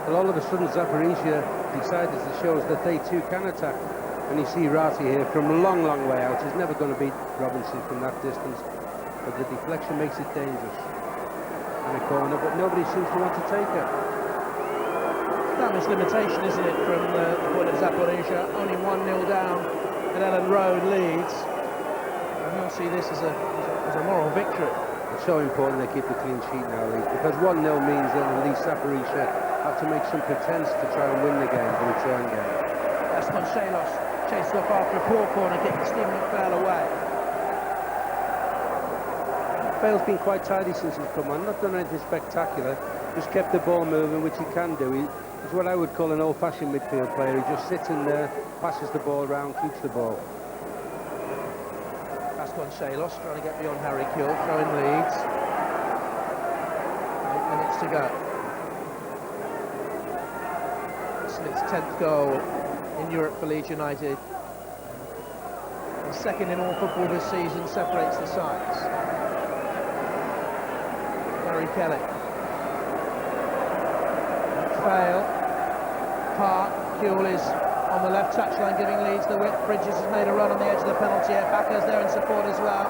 Well, all of a sudden Zaporizhzhya decided to show us that they too can attack. And you see Raty here from a long, long way out. He's never going to beat Robinson from that distance. But the deflection makes it dangerous. And a corner, but nobody seems to want to take it. Damage limitation, isn't it, from the point of Zaporizhzhya? Only 1-0 down at Elland Road, Leeds. And you'll see this as a moral victory. It's so important they keep the clean sheet now, Leeds, because 1-0 means that at least Zaporizhzhya have to make some pretense to try and win the game, the return game. Vasconcelos chased off after a poor corner kick, Stephen McPhail away. McPhail's been quite tidy since he's come on, not done anything spectacular, just kept the ball moving, which he can do. He's what I would call an old-fashioned midfield player. He just sits in there, passes the ball around, keeps the ball. Vasconcelos trying to get beyond Harry Kewell, throwing Leeds. 8 minutes to go. Its 10th goal in Europe for Leeds United. The second in all football this season, separates the sides. Gary Kelly. McPhail. Harte. Kewell is on the left touchline, giving Leeds the width. Bridges has made a run on the edge of the penalty area. Bakke's there in support as well.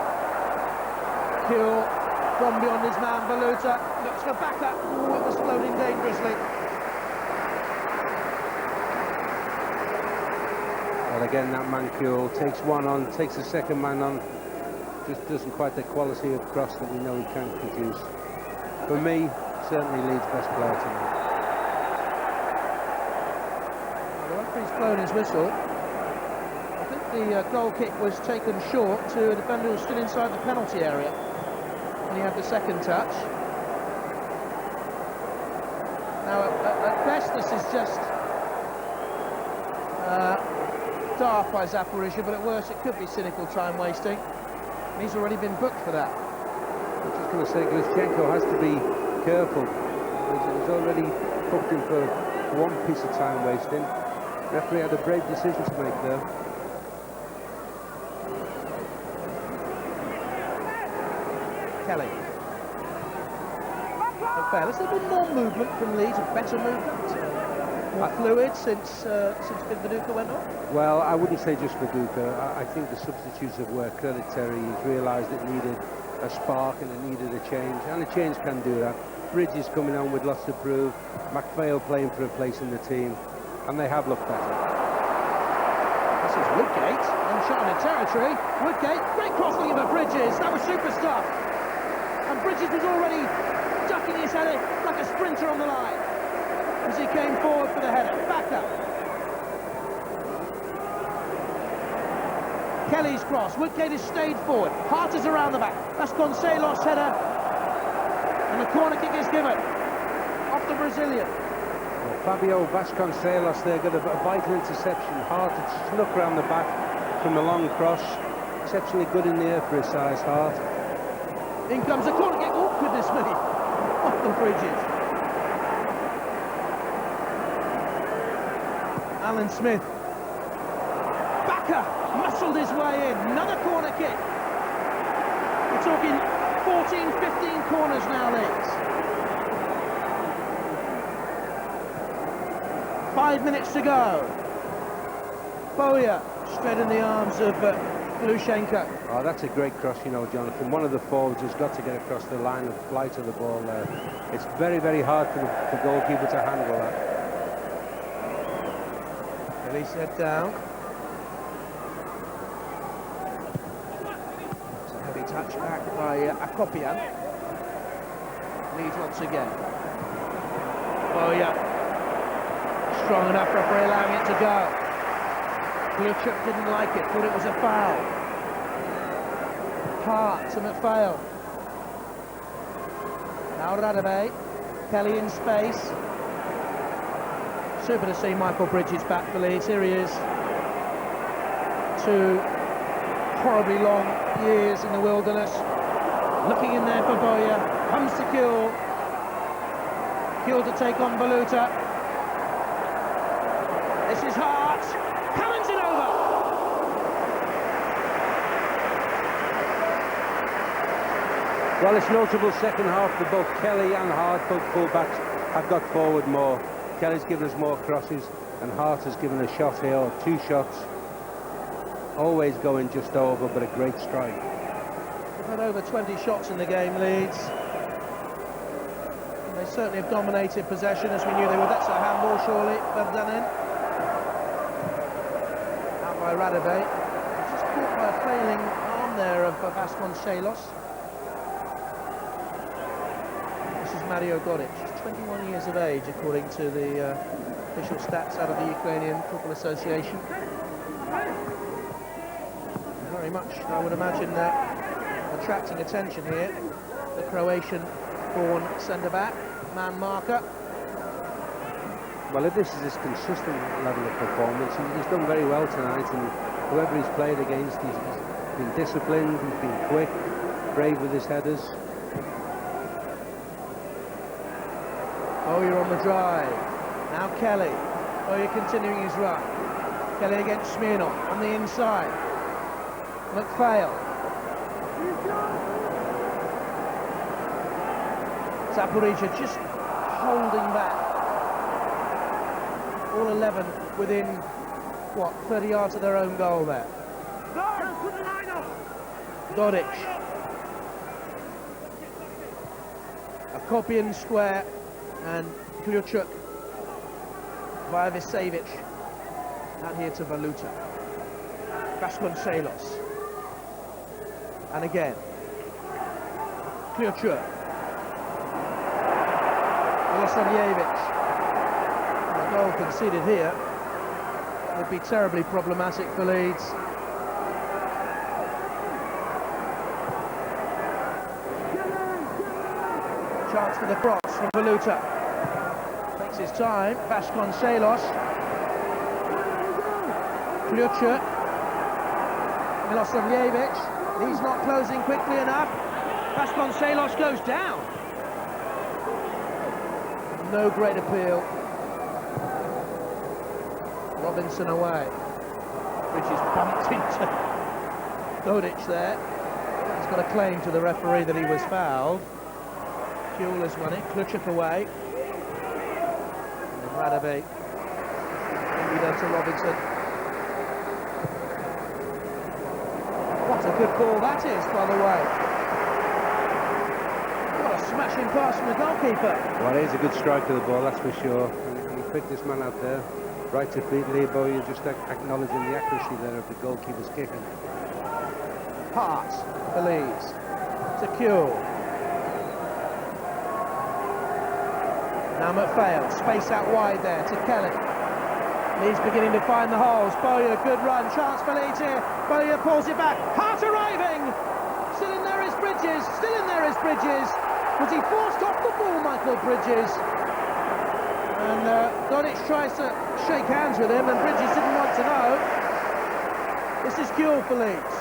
Kewell from beyond his man, Valuta. Looks for Bakke. Ooh, it was floating dangerously. Well, again, that man Kewell takes one on, takes the second man on, just doesn't quite the quality of cross that we know he can produce. For me, certainly Leeds' best player tonight. Well, the referee's blown his whistle. I think the goal kick was taken short to a defender who stood inside the penalty area when he had the second touch. Now, at best, this is just daft by Zaporizhzhya, but at worst it could be cynical time wasting. He's already been booked for that. I'm just going to say Glushchenko has to be careful. He's already booked him for one piece of time wasting. The referee had a brave decision to make there. Kelly. McPhail. Has there been more movement from Leeds, a better movement? More fluid since Viduka went on? Well, I wouldn't say just Viduka. I think the substitutes have worked. Credit Terry. He's realised it needed a spark and it needed a change. And a change can do that. Bridges coming on with lots to prove. McPhail playing for a place in the team. And they have looked better. This is Woodgate, uncharted territory. Woodgate, great crossing of Bridges. That was super stuff. And Bridges was already ducking his header like a sprinter on the line as he came forward for the header. Bakke. Kelly's cross. Woodgate has stayed forward. Harte is around the back. Vasconcelos header. And the corner kick is given off the Brazilian. Well, Fabio Vasconcelos there got a vital interception. Harte snuck around the back from the long cross. Exceptionally good in the air for his size, Harte. In comes the corner kick. Oh, goodness me. Off the Bridges. Alan Smith. Bakke muscled his way in. Another corner kick. We're talking 14, 15 corners now, Leeds. 5 minutes to go. Bowyer straight in the arms of Glushchenko. Oh, that's a great cross, you know, Jonathan. One of the forwards has got to get across the line of flight of the ball there. It's very, very hard for the goalkeeper to handle that. Release head down. It's a heavy touch back by Akopyan. Leeds once again. Bowyer. Strong enough, referee allowing it to go. Klyuchyk didn't like it, thought it was a foul. Harte to McPhail. Now Radebe. Kelly in space. Super to see Michael Bridges back for Leeds. Here he is. 2 horribly long years in the wilderness. Looking in there for Bowyer. Comes to Kewell. Kewell to take on Valuta. This is Harte. Cannons it over. Well, it's notable second half for both Kelly and Harte. Both full-backs have got forward more. Kelly's given us more crosses and Harte has given a shot here, or 2 shots. Always going just over, but a great strike. We've had over 20 shots in the game, Leeds. And they certainly have dominated possession, as we knew they would. That's a handball, surely. Well done in. Out by Radebe. He's just caught by a failing arm there of Vasconcelos. This is Mario Dodic. He's 21 years of age, according to the official stats out of the Ukrainian Football Association. Very much, I would imagine, attracting attention here. The Croatian-born centre-back, man marker. Well, if this is his consistent level of performance, he's done very well tonight, and whoever he's played against, he's been disciplined, he's been quick, brave with his headers. Bowyer on the drive. Now Kelly. Bowyer continuing his run. Kelly against Smirnov on the inside. McPhail. Zaporizhzhya just holding back. All 11 within, what, 30 yards of their own goal there. Dodic. Akopyan square and Klyuchyk via Visevic. Out here to Valuta. Vasconcelos. And again. Klyuchyk. Milosavijevic. The goal conceded here would be terribly problematic for Leeds. Chance for the cross from Valuta. Takes his time. Vasconcelos. Klyuchyk. Milosavijevic. He's not closing quickly enough. Vasconcelos goes down. No great appeal. Robinson away. Bridges bumped into Dodic there. He's got a claim to the referee that he was fouled. Kewell has won it. Klyuchyk away. And Radebe. Maybe there to Robinson. What a good ball that is, by the way. What a smashing pass from the goalkeeper. Well, it is a good strike to the ball, that's for sure. And he picked this man out there. Right to feet, Bowyer just acknowledging the accuracy there of the goalkeeper's kicking. Harte for Leeds. To Kewell. Now McPhail, space out wide there to Kelly. Leeds beginning to find the holes. Bowyer, good run, chance for Leeds here. Bowyer pulls it back. Harte arriving. Still in there is Bridges. Still in there is Bridges. Was he forced off the ball, Michael Bridges? And Dodic tries to shake hands with him, and Bridges didn't want to know. This is Kewell for Leeds.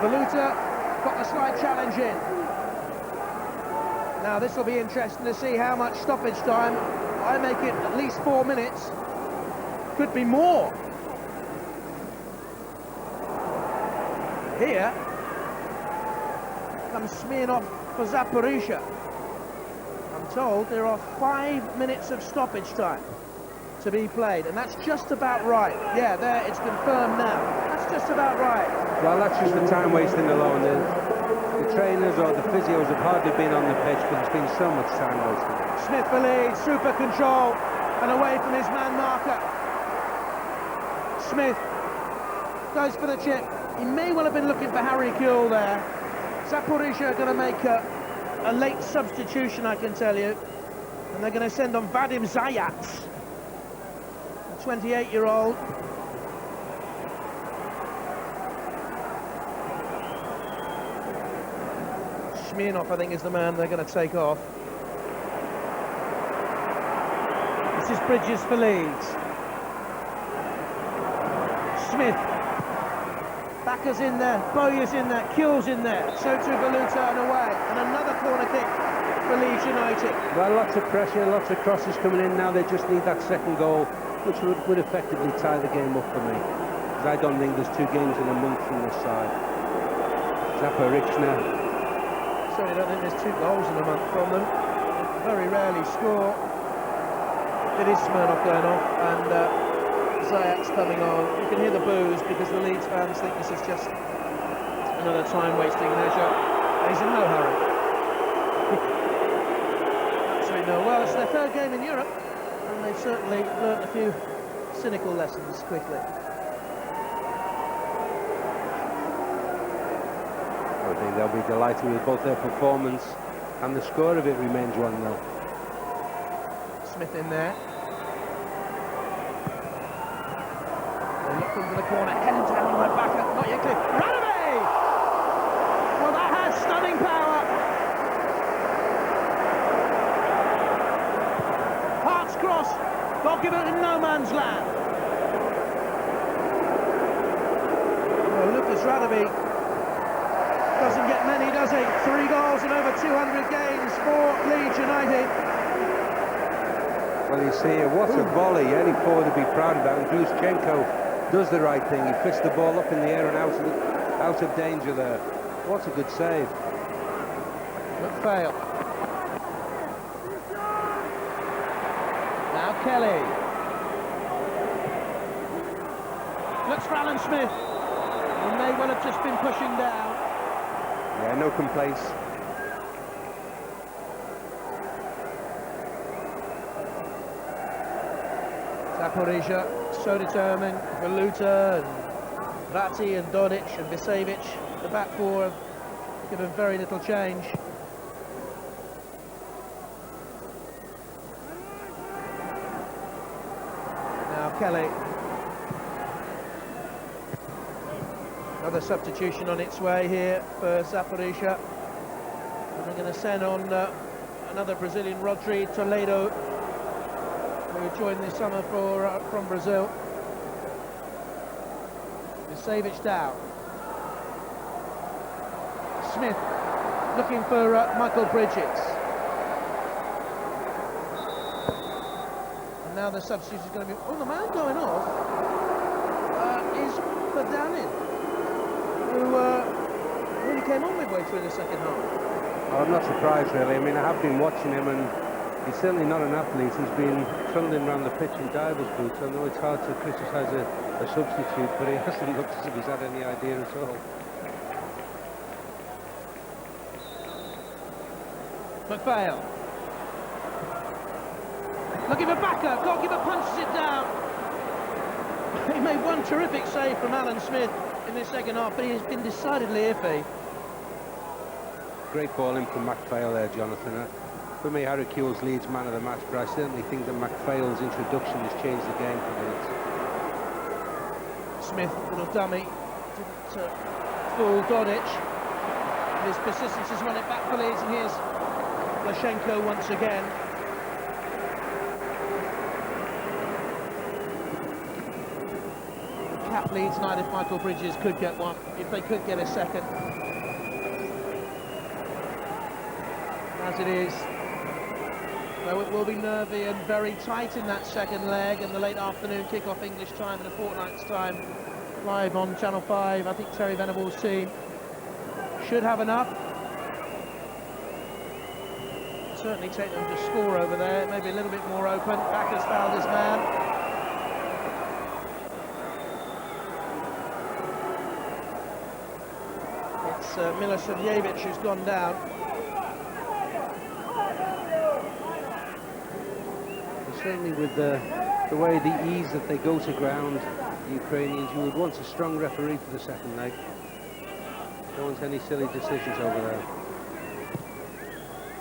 Valuta got the slight challenge in. Now this will be interesting to see how much stoppage time. I make it at least 4 minutes. Could be more. Here comes Smirnov for Zaporizhzhya. I'm told there are 5 minutes of stoppage time to be played, and that's just about right. Yeah, there, it's confirmed now. That's just about right. Well, that's just the time wasting alone. The trainers or the physios have hardly been on the pitch, but there's been so much time wasted. Smith for Leeds, super control, and away from his man marker. Smith goes for the chip. He may well have been looking for Harry Kewell there. Zaporizhzhya are going to make a late substitution, I can tell you. And they're going to send on Vadim Zayat, a 28-year-old. Smirnov, I think, is the man they're going to take off. This is Bridges for Leeds. Smith. Bakke's in there, Bowyer's in there, Kewell's in there, so too Valuta and away, and another corner kick for Leeds United. Well, lots of pressure, lots of crosses coming in now. They just need that second goal, which would effectively tie the game up for me, because I don't think there's 2 games in a month from this side. Zaporizhzhya. Certainly don't think there's 2 goals in a month from them. Very rarely score. It is Smirnov going off, and Zayat's coming on. You can hear the boos because the Leeds fans think this is just another time-wasting measure. And he's in no hurry. Absolutely no. Well, it's their 3rd game in Europe, and they've certainly learnt a few cynical lessons quickly. I think they'll be delighted with both their performance and the score of it remains 1-0. Smith in there. Into the corner, heading down by Bakke, not yet clear. Radebe! Well, that has stunning power. Harte's cross, goalkeeper in no man's land. Well, Lucas Radebe doesn't get many, does he? 3 goals in over 200 games for Leeds United. Well, you see, what a volley. Any forward to be proud about. And Glushchenko does the right thing. He flicks the ball up in the air and out of danger there. What a good save. McPhail. Now Kelly. Looks for Alan Smith. He may well have just been pushing down. Yeah, no complaints. Zaporizhzhya, so determined. Valuta and Raty and Dodic and Visevic, the back 4 have given very little change. Now Kelly. Another substitution on its way here for Zaporizhzhya. And they're going to send on another Brazilian, Rodri Toledo, who joined this summer from Brazil. Visevic down. Smith looking for Michael Bridges. And now the substitute is going to be... Oh, the man going off is Danin, who really came on midway through the second half. Well, I'm not surprised, really. I mean, I have been watching him, and he's certainly not an athlete. He's been trundling around the pitch in divers boots. I know it's hard to criticise a substitute, but he hasn't looked as if he's had any idea at all. McPhail. Looking for Bakke. Goalkeeper punches it down. He made one terrific save from Alan Smith in the second half, but he's been decidedly iffy. Great ball in from McPhail there, Jonathan. For me, Harry Kewell's Leeds man of the match, but I certainly think that McPhail's introduction has changed the game for Leeds. Smith, little dummy, didn't fool Dodic. His persistence has won it back for Leeds, and here's Glushchenko once again. Cap Leeds United if Michael Bridges could get one, if they could get a second. As it is, though it will be nervy and very tight in that second leg, and the late afternoon kick-off English time in a fortnight's time, live on Channel 5. I think Terry Venable's team should have enough. Certainly take them to score over there, maybe a little bit more open. Bakke's fouled his man. It's Milosavijevic who's gone down. Certainly with the way, the ease that they go to ground, the Ukrainians, you would want a strong referee for the second leg. Don't want any silly decisions over there.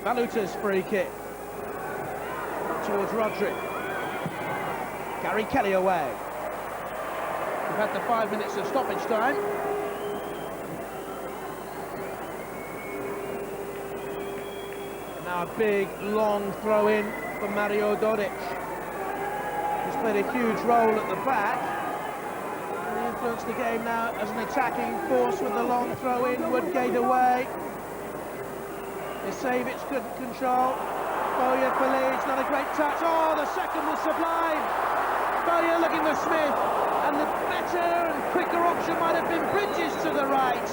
Valuta's free kick towards Rodri. Gary Kelly away. We've had the 5 minutes of stoppage time. Now a big, long throw-in for Mario Dodic. He's played a huge role at the back. And he influenced the game now as an attacking force with the long throw-in. Woodgate away. Visevic couldn't control. Bowyer for Leeds, not a great touch. Oh, the second was sublime. Bowyer looking for Smith. And the better and quicker option might have been Bridges to the right.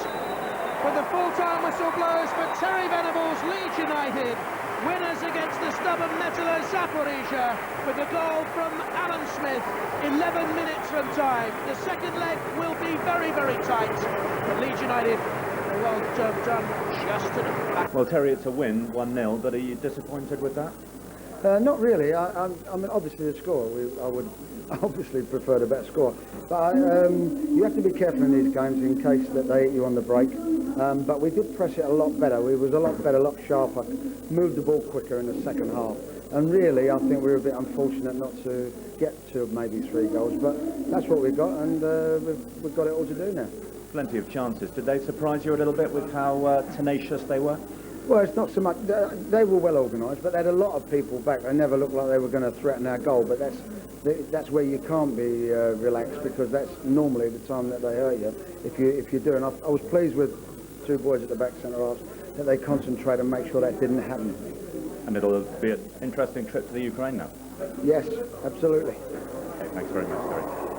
But the full-time whistle blows for Terry Venable's Leeds United. Winners against the stubborn Metalurg Zaporizhzhya with a goal from Alan Smith 11 minutes from time. The second leg will be very, very tight. But Leeds United, well done just enough. Well, Terry, it's a win, 1-0, but are you disappointed with that? Not really. I mean, obviously the score, I would obviously prefer the better score. But you have to be careful in these games in case that they hit you on the break. But we did press it a lot better. We was a lot better, a lot sharper, moved the ball quicker in the second half. And really, I think we were a bit unfortunate not to get to maybe 3 goals. But that's what we've got, and we've got it all to do now. Plenty of chances. Did they surprise you a little bit with how tenacious they were? Well, it's not so much. They were well organised, but they had a lot of people back. They never looked like they were going to threaten our goal. But that's where you can't be relaxed, because that's normally the time that they hurt you. If you're doing, I was pleased with 2 boys at the back centre halves that they concentrate and make sure that didn't happen. And it'll be an interesting trip to the Ukraine now. Yes, absolutely. Okay, thanks very much, Terry.